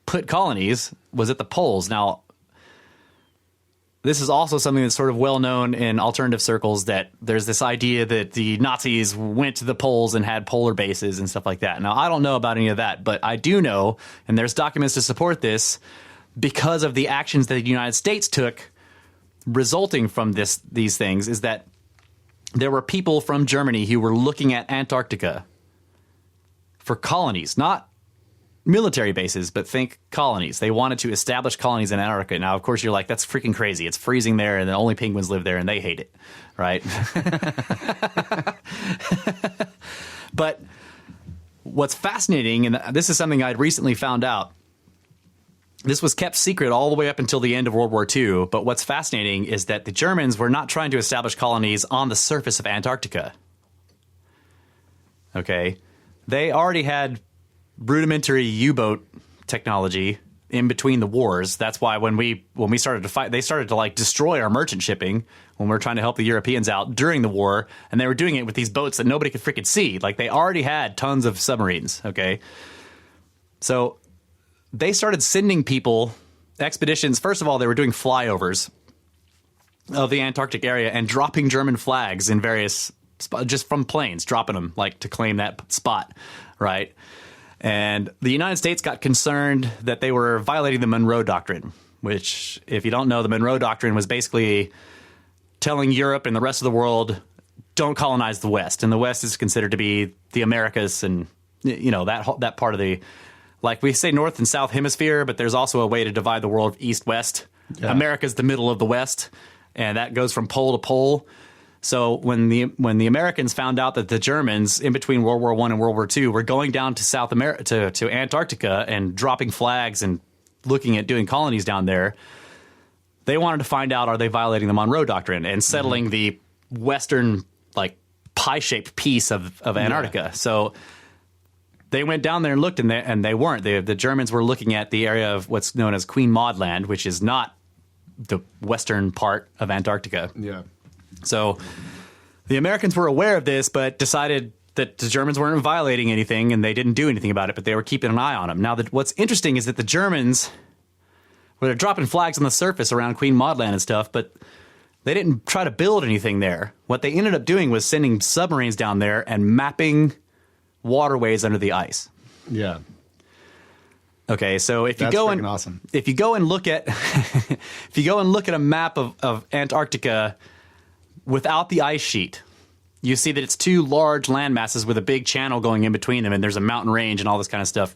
put colonies was at the poles. Now, this is also something that's sort of well known in alternative circles, that there's this idea that the Nazis went to the poles and had polar bases and stuff like that. Now, I don't know about any of that, but I do know, and there's documents to support this, because of the actions that the United States took resulting from these things, is that there were people from Germany who were looking at Antarctica for colonies, not military bases, but think colonies. They wanted to establish colonies in Antarctica. Now, of course, you're like, that's freaking crazy. It's freezing there, and the only penguins live there, and they hate it, right? But what's fascinating, and this is something I'd recently found out, this was kept secret all the way up until the end of World War II, but what's fascinating is that the Germans were not trying to establish colonies on the surface of Antarctica. Okay? They already had rudimentary U-boat technology in between the wars. That's why when we started to fight, they started to like destroy our merchant shipping when we were trying to help the Europeans out during the war, and they were doing it with these boats that nobody could freaking see. Like, they already had tons of submarines, okay? So they started sending people, expeditions. First of all, they were doing flyovers of the Antarctic area and dropping German flags in various just from planes, dropping them like to claim that spot, right? And the United States got concerned that they were violating the Monroe Doctrine, which, if you don't know, the Monroe Doctrine was basically telling Europe and the rest of the world, don't colonize the West. And the West is considered to be the Americas and, you know, that part of the, like we say North and South Hemisphere, but there's also a way to divide the world East-West. Yeah. America's the middle of the West, and that goes from pole to pole. So when the Americans found out that the Germans, in between World War I and World War II, were going down to South America, to Antarctica, and dropping flags and looking at doing colonies down there, they wanted to find out, are they violating the Monroe Doctrine and settling the western, like, pie-shaped piece of Antarctica. Yeah. So they went down there and looked, and they weren't. The Germans were looking at the area of what's known as Queen Maud Land, which is not the western part of Antarctica. Yeah. So the Americans were aware of this, but decided that the Germans weren't violating anything, and they didn't do anything about it, but they were keeping an eye on them. Now, what's interesting is that the Germans, well, they're dropping flags on the surface around Queen Maud Land and stuff, but they didn't try to build anything there. What they ended up doing was sending submarines down there and mapping waterways under the ice. Yeah. Okay, so if you go and awesome. If you go and look at if you go and look at a map of Antarctica without the ice sheet, you see that it's two large land masses with a big channel going in between them, and there's a mountain range and all this kind of stuff.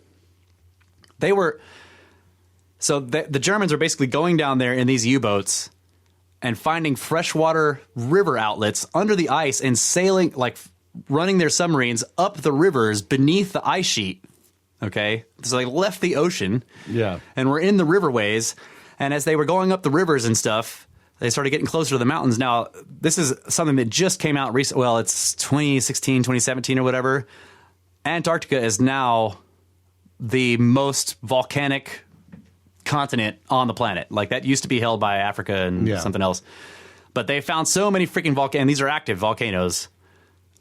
The Germans are basically going down there in these U-boats and finding freshwater river outlets under the ice and sailing, like running their submarines up the rivers beneath the ice sheet. Okay, so they left the ocean, yeah, and were in the riverways. And as they were going up the rivers and stuff, they started getting closer to the mountains. Now, this is something that just came out recently. Well, it's 2016, 2017 or whatever. Antarctica is now the most volcanic continent on the planet. Like, that used to be held by Africa and something else. But they found so many freaking volcanoes, and these are active volcanoes,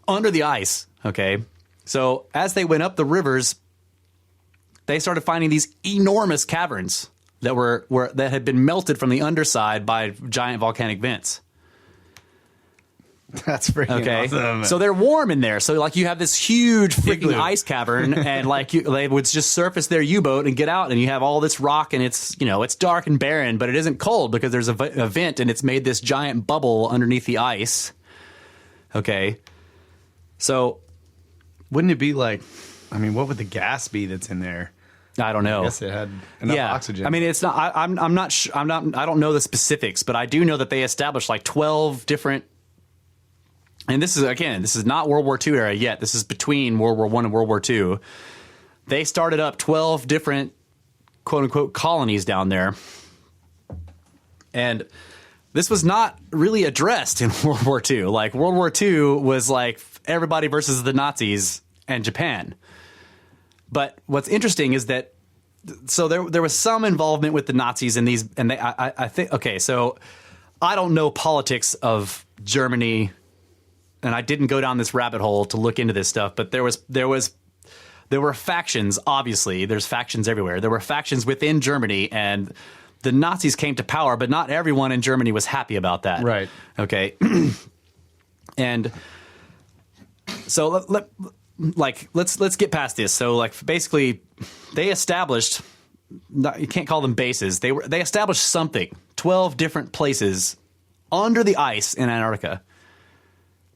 under the ice, okay? So as they went up the rivers, they started finding these enormous caverns that had been melted from the underside by giant volcanic vents. That's freaking awesome. So they're warm in there. So, like, you have this huge freaking ice cavern, and like they would just surface their U-boat and get out, and you have all this rock, and it's dark and barren, but it isn't cold because there's a vent, and it's made this giant bubble underneath the ice. Okay, so wouldn't it be like, I mean, what would the gas be that's in there? I don't know. I guess it had enough oxygen. I mean, it's not. I'm not. I don't know the specifics, but I do know that they established like 12 different. And this is not World War II era yet. This is between World War I and World War II. They started up 12 different quote unquote colonies down there, and this was not really addressed in World War II. Like, World War II was like everybody versus the Nazis and Japan. But what's interesting is that, so there was some involvement with the Nazis in these, and I think, okay, so I don't know politics of Germany, and I didn't go down this rabbit hole to look into this stuff, but there was there were factions, obviously. There's factions everywhere. There were factions within Germany, and the Nazis came to power, but not everyone in Germany was happy about that. Right. Okay. And so let's get past this. So like basically they established, you can't call them bases. They established something, 12 different places under the ice in Antarctica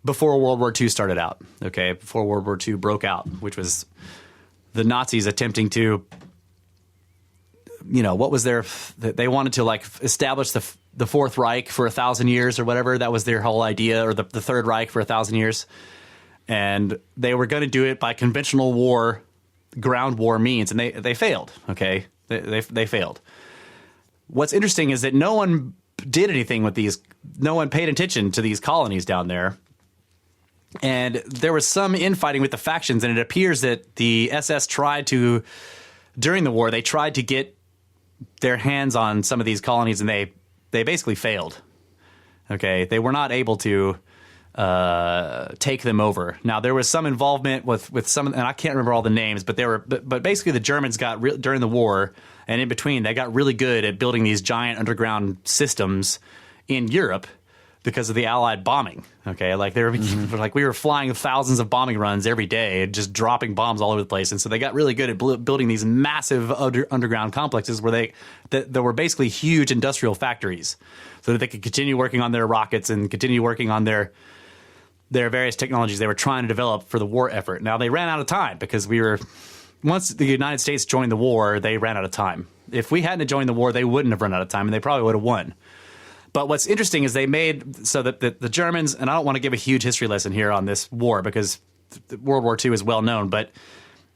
before World War II started out. Okay. Before World War II broke out, which was the Nazis attempting to, what was they wanted to like establish the Fourth Reich for 1,000 years or whatever. That was their whole idea, or the Third Reich for 1,000 years. And they were going to do it by conventional war, ground war means, and they failed. Okay, they failed. What's interesting is that no one did anything with these. No one paid attention to these colonies down there. And there was some infighting with the factions, and it appears that the SS during the war, they tried to get their hands on some of these colonies, and they basically failed. Okay, they were not able to take them over. Now there was some involvement with some, and I can't remember all the names, but but basically the Germans got during the war and in between, they got really good at building these giant underground systems in Europe because of the Allied bombing. Okay, like we were flying thousands of bombing runs every day, just dropping bombs all over the place, and so they got really good at building these massive underground complexes where there were basically huge industrial factories, so that they could continue working on their rockets and continue working on their various technologies they were trying to develop for the war effort. Now they ran out of time because once the United States joined the war, they ran out of time. If we hadn't joined the war, they wouldn't have run out of time, and they probably would have won. But what's interesting is they made so that the Germans, and I don't want to give a huge history lesson here on this war because World War II is well known, but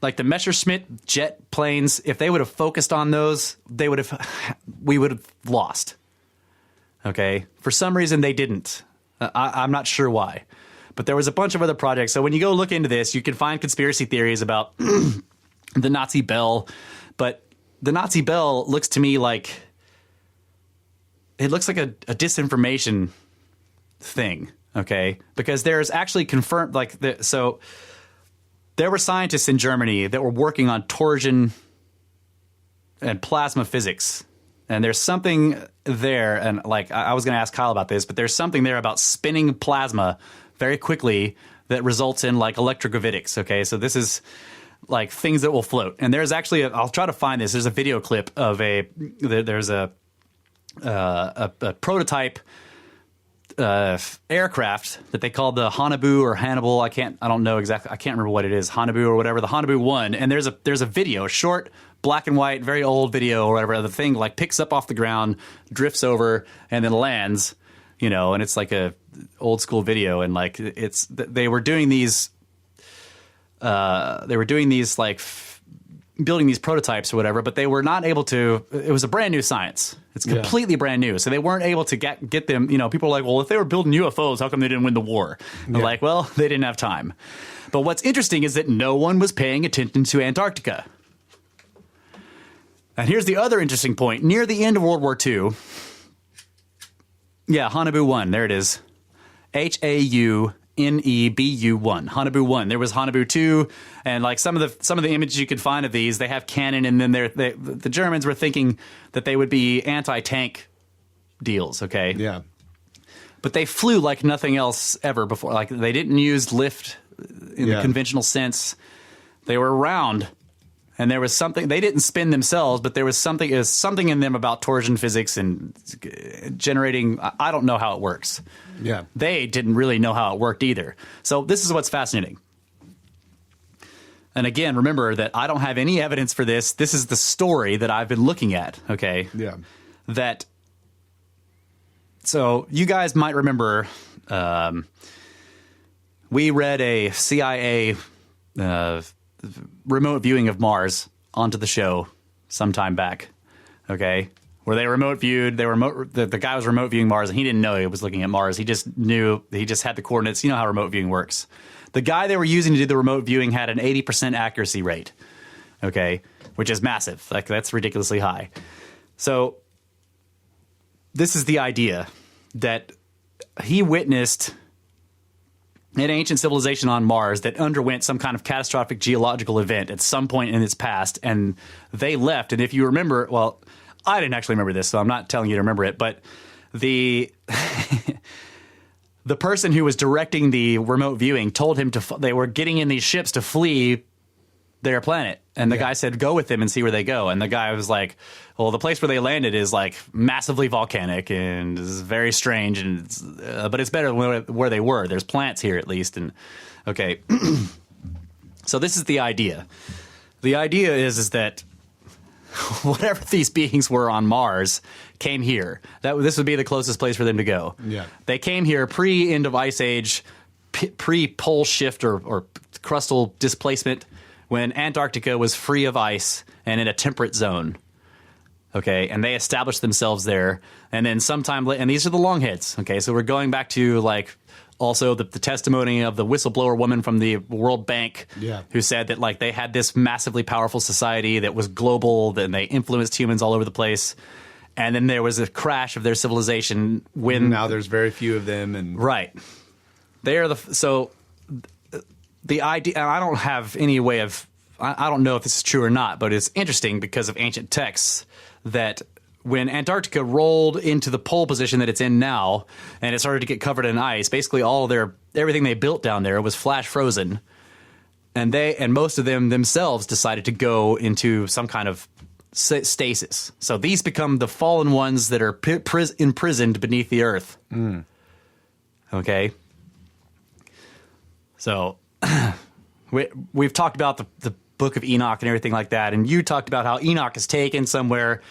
like the Messerschmitt jet planes, if they would have focused on those, we would have lost. Okay? For some reason, they didn't. I'm not sure why. But there was a bunch of other projects. So when you go look into this, you can find conspiracy theories about the Nazi Bell. But the Nazi Bell looks to me like it looks like a disinformation thing, okay? Because there's actually confirmed, so there were scientists in Germany that were working on torsion and plasma physics. And there's something there, and like I was going to ask Kyle about this, but there's something there about spinning plasma very quickly that results in like electrogravitics, okay? So this is like things that will float. And there's actually, I'll try to find this. There's a video clip of there's a prototype aircraft that they called the Hanabu or Hannibal. I don't know exactly. I can't remember what it is. Hanabu or whatever. The Hanabu 1. And there's a video, short, black and white, very old video or whatever. The thing like picks up off the ground, drifts over, and then lands. And it's like a old school video. And like they were doing these. Like building these prototypes or whatever, but they were not able to. It was a brand new science. It's completely brand new. So they weren't able to get them. People are like, well, if they were building UFOs, how come they didn't win the war? They're like, well, they didn't have time. But what's interesting is that no one was paying attention to Antarctica. And here's the other interesting point. Near the end of World War II, Hanabu 1, there it is. HAUNEBU 1, Hanabu 1. There was Hanabu 2, and like some of the images you could find of these, they have cannon, and then the Germans were thinking that they would be anti-tank deals, okay? Yeah. But they flew like nothing else ever before. Like they didn't use lift in the conventional sense. They were round, and there was something. They didn't spin themselves, but there was something in them about torsion physics and generating. I don't know how it works. Yeah. They didn't really know how it worked either. So this is what's fascinating. And again, remember that I don't have any evidence for this. This is the story that I've been looking at, okay? Yeah. So you guys might remember we read a CIA remote viewing of Mars onto the show sometime back, okay? Where they remote viewed, the guy was remote viewing Mars, and he didn't know he was looking at Mars. He just knew, he just had the coordinates. You know how remote viewing works. The guy they were using to do the remote viewing had an 80% accuracy rate, okay, which is massive. Like that's ridiculously high. So this is the idea that he witnessed an ancient civilization on Mars that underwent some kind of catastrophic geological event at some point in its past, and they left. And if you remember, well, I didn't actually remember this, so I'm not telling you to remember it, but the the person who was directing the remote viewing told him they were getting in these ships to flee their planet. And the guy said, go with them and see where they go. And the guy was like, well, the place where they landed is like massively volcanic and is very strange. And but it's better than where they were. There's plants here at least. And okay. So this is the idea. The idea is that whatever these beings were on Mars came here. This would be the closest place for them to go. Yeah. They came here pre-end of ice age, pre-pole shift or crustal displacement, when Antarctica was free of ice and in a temperate zone. Okay, and they established themselves there. And then sometime later, and these are the longheads. Okay, so we're going back to like also the testimony of the whistleblower woman from the World Bank, who said that like they had this massively powerful society that was global, and they influenced humans all over the place. And then there was a crash of their civilization when now there's very few of them, and right, they are the idea, and I don't have any way of, I don't know if this is true or not, but it's interesting because of ancient texts that when Antarctica rolled into the pole position that it's in now, and it started to get covered in ice, basically everything they built down there was flash frozen, and most of them themselves decided to go into some kind of stasis. So these become the fallen ones that are imprisoned beneath the earth. Okay, so. We've talked about the Book of Enoch and everything like that, and you talked about how Enoch is taken somewhere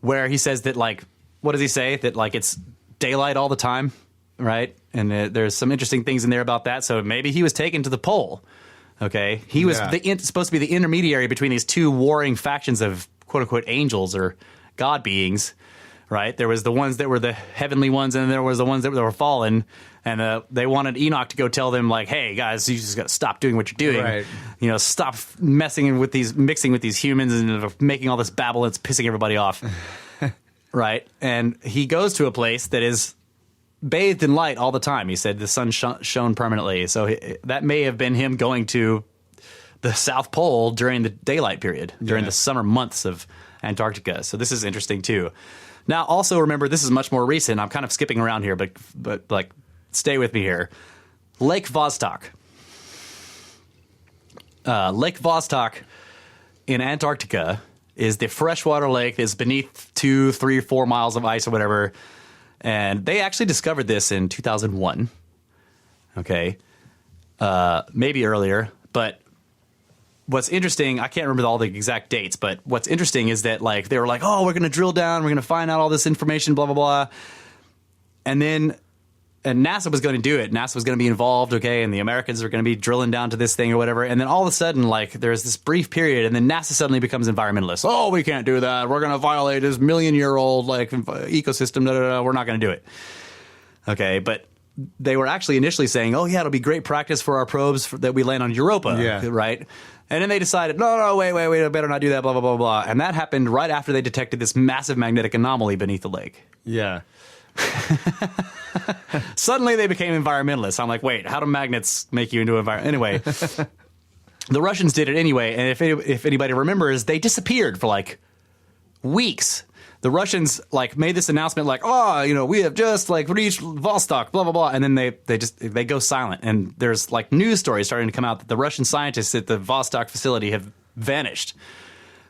where he says that, like, what does he say? That, like, it's daylight all the time, right? And there's some interesting things in there about that, so maybe he was taken to the pole, okay? He was supposed to be the intermediary between these two warring factions of quote-unquote angels or god beings, right? There was the ones that were the heavenly ones, and there was the ones that were fallen. And they wanted Enoch to go tell them, like, hey, guys, you just got to stop doing what you're doing. Right. You know, stop mixing with these humans and making all this babble. It's pissing everybody off. Right? And he goes to a place that is bathed in light all the time. He said the sun shone permanently. So that may have been him going to the South Pole during the daylight period, during the summer months of Antarctica. So this is interesting, too. Now, also remember, this is much more recent. I'm kind of skipping around here, but like, stay with me here. Lake Vostok. Lake Vostok in Antarctica is the freshwater lake that's beneath 2, 3, 4 miles of ice or whatever. And they actually discovered this in 2001. Okay. Maybe earlier. But what's interesting, I can't remember all the exact dates, but what's interesting is that like they were like, oh, we're going to drill down. We're going to find out all this information, blah, blah, blah. And NASA was going to do it. NASA was going to be involved, okay, and the Americans were going to be drilling down to this thing or whatever. And then all of a sudden, like, there's this brief period, and then NASA suddenly becomes environmentalist. Oh, we can't do that. We're going to violate this million-year-old, like, ecosystem. Da, da, da. We're not going to do it. Okay, but they were actually initially saying, oh, yeah, it'll be great practice for our probes that we land on Europa, right? And then they decided, no, wait, I better not do that, blah, blah, blah, blah. And that happened right after they detected this massive magnetic anomaly beneath the lake. Yeah. Suddenly they became environmentalists. I'm like, wait, how do magnets make you into environment? Anyway, the Russians did it anyway, and if anybody remembers, they disappeared for like weeks. The Russians like made this announcement like, oh, you know, we have just like reached Vostok, blah, blah, blah. And then they go silent. And there's like news stories starting to come out that the Russian scientists at the Vostok facility have vanished.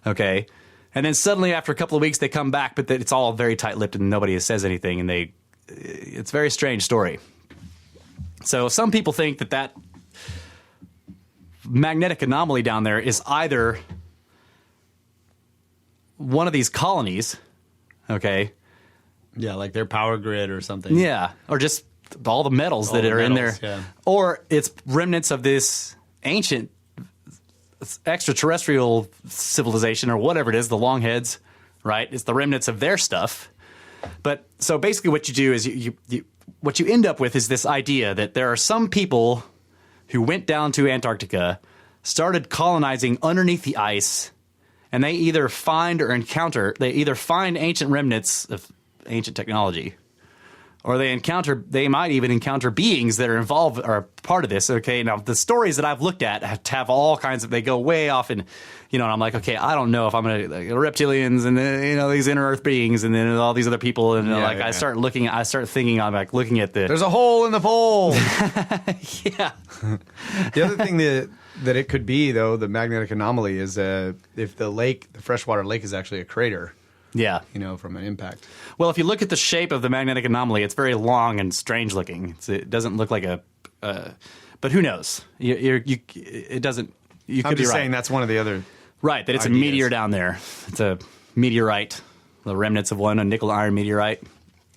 Okay. And then suddenly after a couple of weeks they come back, but it's all very tight-lipped and nobody says anything. And it's a very strange story. So some people think that magnetic anomaly down there is either one of these colonies. Okay. Yeah, like their power grid or something. Yeah, or just all the metals that are in there. Yeah. Or it's remnants of this ancient extraterrestrial civilization or whatever it is, the longheads, right? It's the remnants of their stuff. But so basically what you do is what you end up with is this idea that there are some people who went down to Antarctica, started colonizing underneath the ice, and they either find ancient remnants of ancient technology, or they might even encounter beings that are involved or part of this. Okay, now the stories that I've looked at have all kinds of, they go way off, and and I'm like, okay, I don't know if I'm gonna reptilians and these inner Earth beings and then all these other people, and I start thinking, I'm like looking at the, there's a hole in the pole. yeah. The other thing that it could be, though, the magnetic anomaly is if the freshwater lake is actually a crater. Yeah. From an impact. Well, if you look at the shape of the magnetic anomaly, it's very long and strange looking. It doesn't look like but who knows? It doesn't. You could I'm just be right. saying that's one of the other. Right, that it's ideas. a meteor down there. It's a meteorite, the remnants of one, a nickel iron meteorite.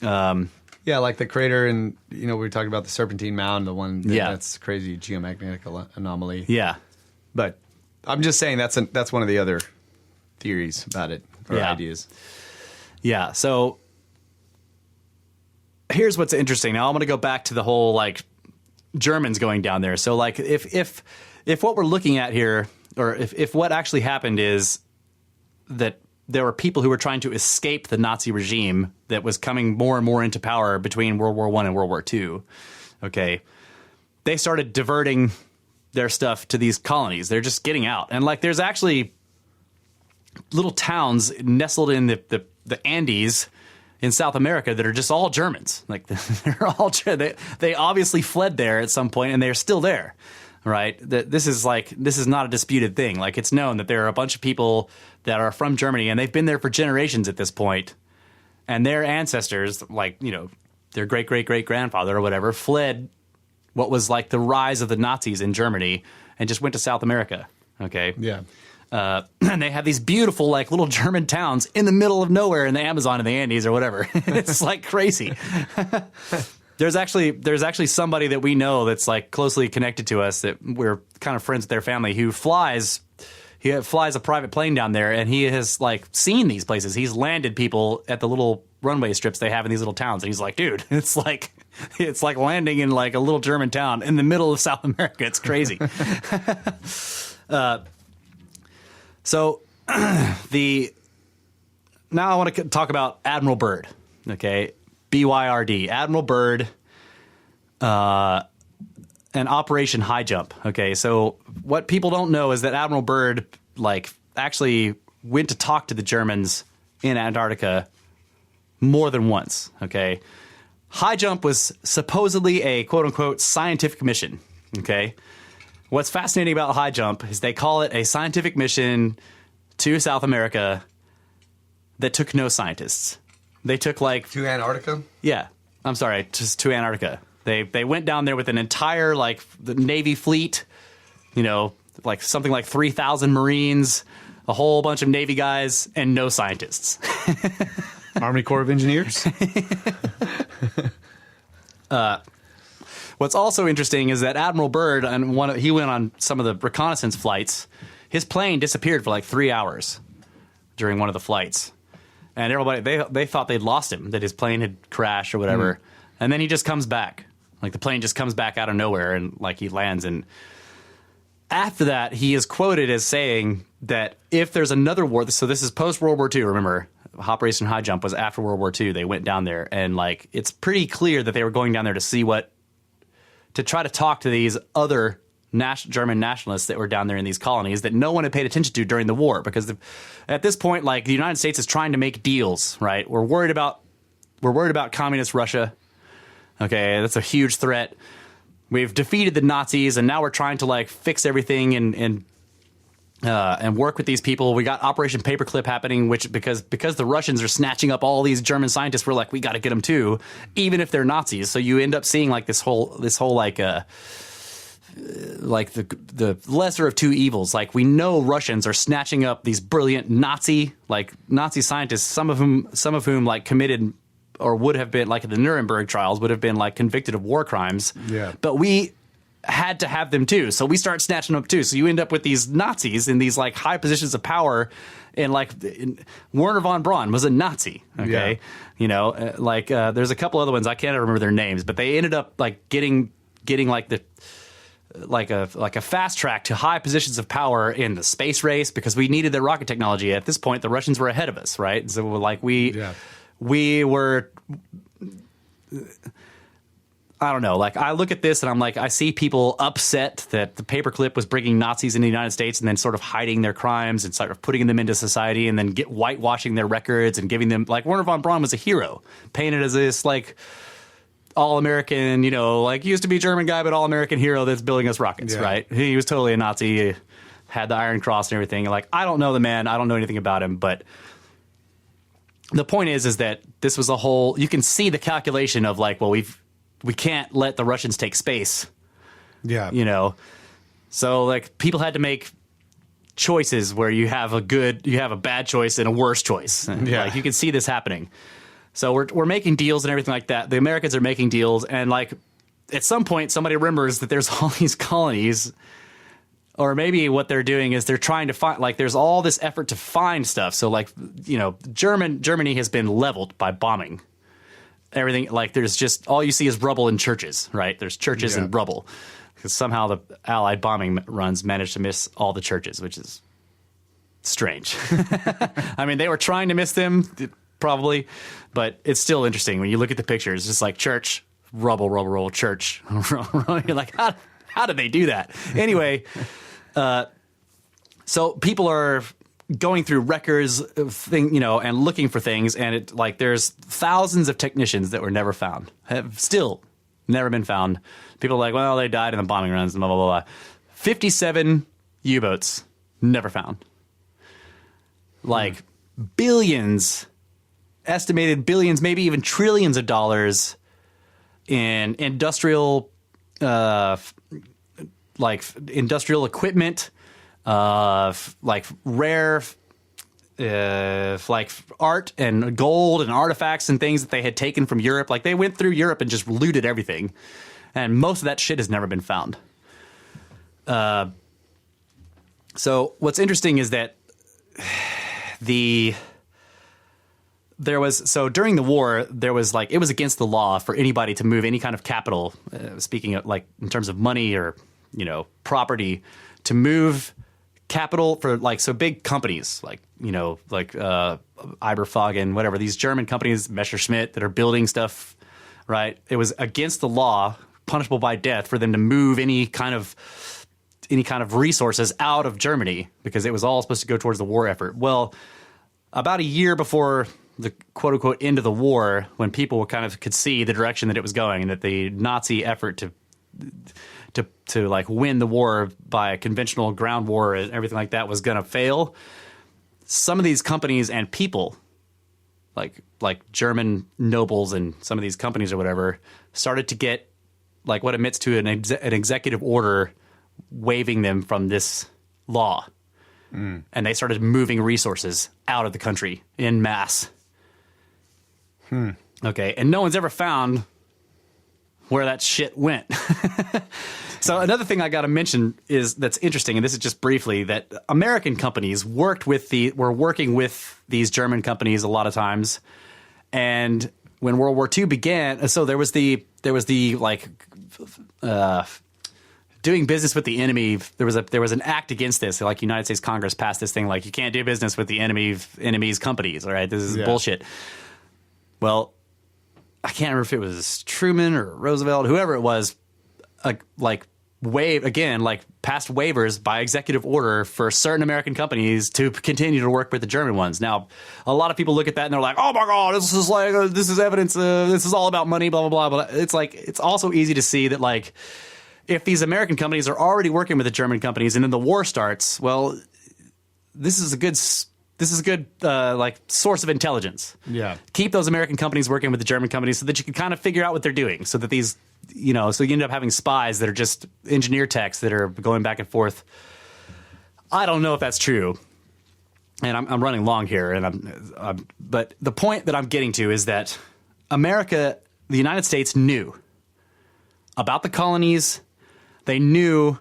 Yeah, like the crater, and we were talking about the Serpentine Mound, the one that's crazy geomagnetic anomaly. Yeah, but I'm just saying that's one of the other theories about it, or ideas. Yeah. So here's what's interesting. Now I'm going to go back to the whole Germans going down there. So if what we're looking at here, or if what actually happened is that there were people who were trying to escape the Nazi regime that was coming more and more into power between World War I and World War II, okay, they started diverting their stuff to these colonies. They're just getting out. And there's actually little towns nestled in the Andes in South America that are just all Germans. They're all, they obviously fled there at some point and they're still there. Right. This is not a disputed thing. It's known that there are a bunch of people that are from Germany and they've been there for generations at this point, and their ancestors, their great great great grandfather or whatever, fled what was the rise of the Nazis in Germany and just went to South America. Okay. Yeah. And they have these beautiful little German towns in the middle of nowhere in the Amazon and the Andes or whatever. It's crazy. There's actually somebody that we know that's closely connected to us, that we're kind of friends with their family, who flies a private plane down there, and he has seen these places. He's landed people at the little runway strips they have in these little towns, and he's like, dude, it's like landing in a little German town in the middle of South America. It's crazy. So now I want to talk about Admiral Byrd. Okay. BYRD, Admiral Byrd, and Operation High Jump. Okay, so what people don't know is that Admiral Byrd actually went to talk to the Germans in Antarctica more than once. Okay, High Jump was supposedly a quote unquote scientific mission. Okay, what's fascinating about High Jump is they call it a scientific mission to South America that took no scientists. They took to Antarctica? Yeah. I'm sorry, just to Antarctica. They went down there with an entire the Navy fleet, something like 3,000 Marines, a whole bunch of Navy guys, and no scientists. Army Corps of Engineers? What's also interesting is that Admiral Byrd, he went on some of the reconnaissance flights. His plane disappeared for 3 hours during one of the flights. And everybody, they thought they'd lost him, that his plane had crashed or whatever. And then he just comes back. The plane just comes back out of nowhere, and he lands. And after that, he is quoted as saying that if there's another war, so this is post-World War II, remember, Operation High Jump was after World War II. They went down there, and it's pretty clear that they were going down there to try to talk to these other German nationalists that were down there in these colonies that no one had paid attention to during the war, because at this point, the United States is trying to make deals, right? We're worried about communist Russia. Okay, that's a huge threat. We've defeated the Nazis, and now we're trying to fix everything and work with these people. We got Operation Paperclip happening, which because the Russians are snatching up all these German scientists, we're we got to get them too, even if they're Nazis. So you end up seeing this whole the lesser of two evils. We know Russians are snatching up these brilliant Nazi scientists, some of whom committed or would have been the Nuremberg trials would have been convicted of war crimes. Yeah. But we had to have them too, so we start snatching them up too. So you end up with these Nazis in these high positions of power, and Werner von Braun was a Nazi. Okay, yeah. There's a couple other ones I can't remember their names, but they ended up getting a fast track to high positions of power in the space race, because we needed the rocket technology. At this point, the Russians were ahead of us, right? So we were I don't know. Like, I look at this and I'm like, I see people upset that the paperclip was bringing Nazis into the United States and then sort of hiding their crimes and sort of putting them into society and then whitewashing their records and giving them, like, Wernher von Braun was a hero, painted as this, like, all-American, you know, like, used to be German guy, but all-American hero that's building us rockets, right? He was totally a Nazi, had the Iron Cross and everything. Like, I don't know the man. I don't know anything about him, but the point is that this was a whole, you can see the calculation of, like, well, we can't let the Russians take space. Yeah. You know? So, like, people had to make choices where you have a bad choice and a worse choice. Yeah. Like, you can see this happening. So we're making deals and everything like that. The Americans are making deals, and, like, at some point somebody remembers that there's all these colonies, or maybe what they're doing is they're trying to find, like, there's all this effort to find stuff. So, like, you know, Germany has been leveled by bombing. Everything, like, there's just, all you see is rubble and churches, right? There's churches and rubble. Because somehow the Allied bombing runs managed to miss all the churches, which is strange. I mean, they were trying to miss them, probably, but it's still interesting. When you look at the pictures, it's just like church, rubble, rubble, rubble, church. You're like, how did they do that? Anyway, so people are going through records of you know, and looking for things, and it, like, there's thousands of technicians that were never found, have still never been found. People are like, well, they died in the bombing runs and blah, blah, blah, blah. 57 U-boats never found. Like, billions, estimated billions, maybe even trillions of dollars in industrial, like, industrial equipment, like, rare, like, art and gold and artifacts and things that they had taken from Europe. Like, they went through Europe and just looted everything, and most of that shit has never been found. So what's interesting is that during the war, there was, like, it was against the law for anybody to move any kind of capital, speaking of, like, in terms of money or, you know, property, to move capital for, like, so big companies like, you know, like Iberfagen, whatever, these German companies, Messerschmitt, that are building stuff, right? It was against the law, punishable by death, for them to move any kind of resources out of Germany, because it was all supposed to go towards the war effort. Well, about a year before the quote unquote end of the war, when people kind of could see the direction that it was going, and that the Nazi effort to like win the war by a conventional ground war and everything like that was going to fail, some of these companies and people, like German nobles and some of these companies or whatever, started to get, like, what admits to an executive order waiving them from this law. And they started moving resources out of the country en masse. Okay, and no one's ever found where that shit went. So another thing I got to mention is, that's interesting, and this is just briefly, that American companies were working with these German companies a lot of times. And when World War II began, so there was the like, doing business with the enemy. There was an act against this. Like, United States Congress passed this thing, like, you can't do business with the enemy's companies. All right, this is bullshit. Well, I can't remember if it was Truman or Roosevelt, whoever it was, passed waivers by executive order for certain American companies to continue to work with the German ones. Now, a lot of people look at that and they're like, oh my God, this is evidence. This is all about money, blah, blah, blah. But it's like, it's also easy to see that, like, if these American companies are already working with the German companies and then the war starts, well, this is a good like, source of intelligence. Yeah. Keep those American companies working with the German companies so that you can kind of figure out what they're doing, so that these, you know, so you end up having spies that are just engineer techs that are going back and forth. I don't know if that's true, and I'm running long here, and but the point that I'm getting to is that the United States knew about the colonies. They knew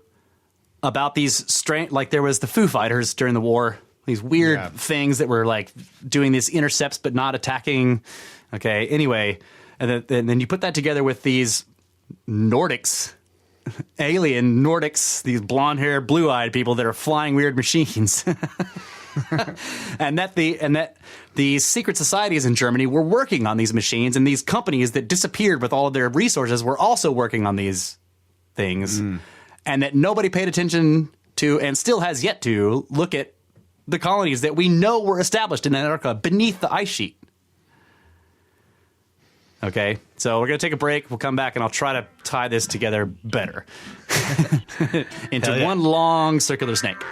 about these like, there was the Foo Fighters during the war, these weird things that were, like, doing these intercepts but not attacking. Okay, anyway, and then you put that together with these Nordics, alien Nordics, these blonde-haired, blue-eyed people that are flying weird machines. and that the secret societies in Germany were working on these machines, and these companies that disappeared with all of their resources were also working on these things, and that nobody paid attention to and still has yet to look at the colonies that we know were established in Antarctica beneath the ice sheet. Okay, so we're going to take a break. We'll come back, and I'll try to tie this together better into one long circular snake.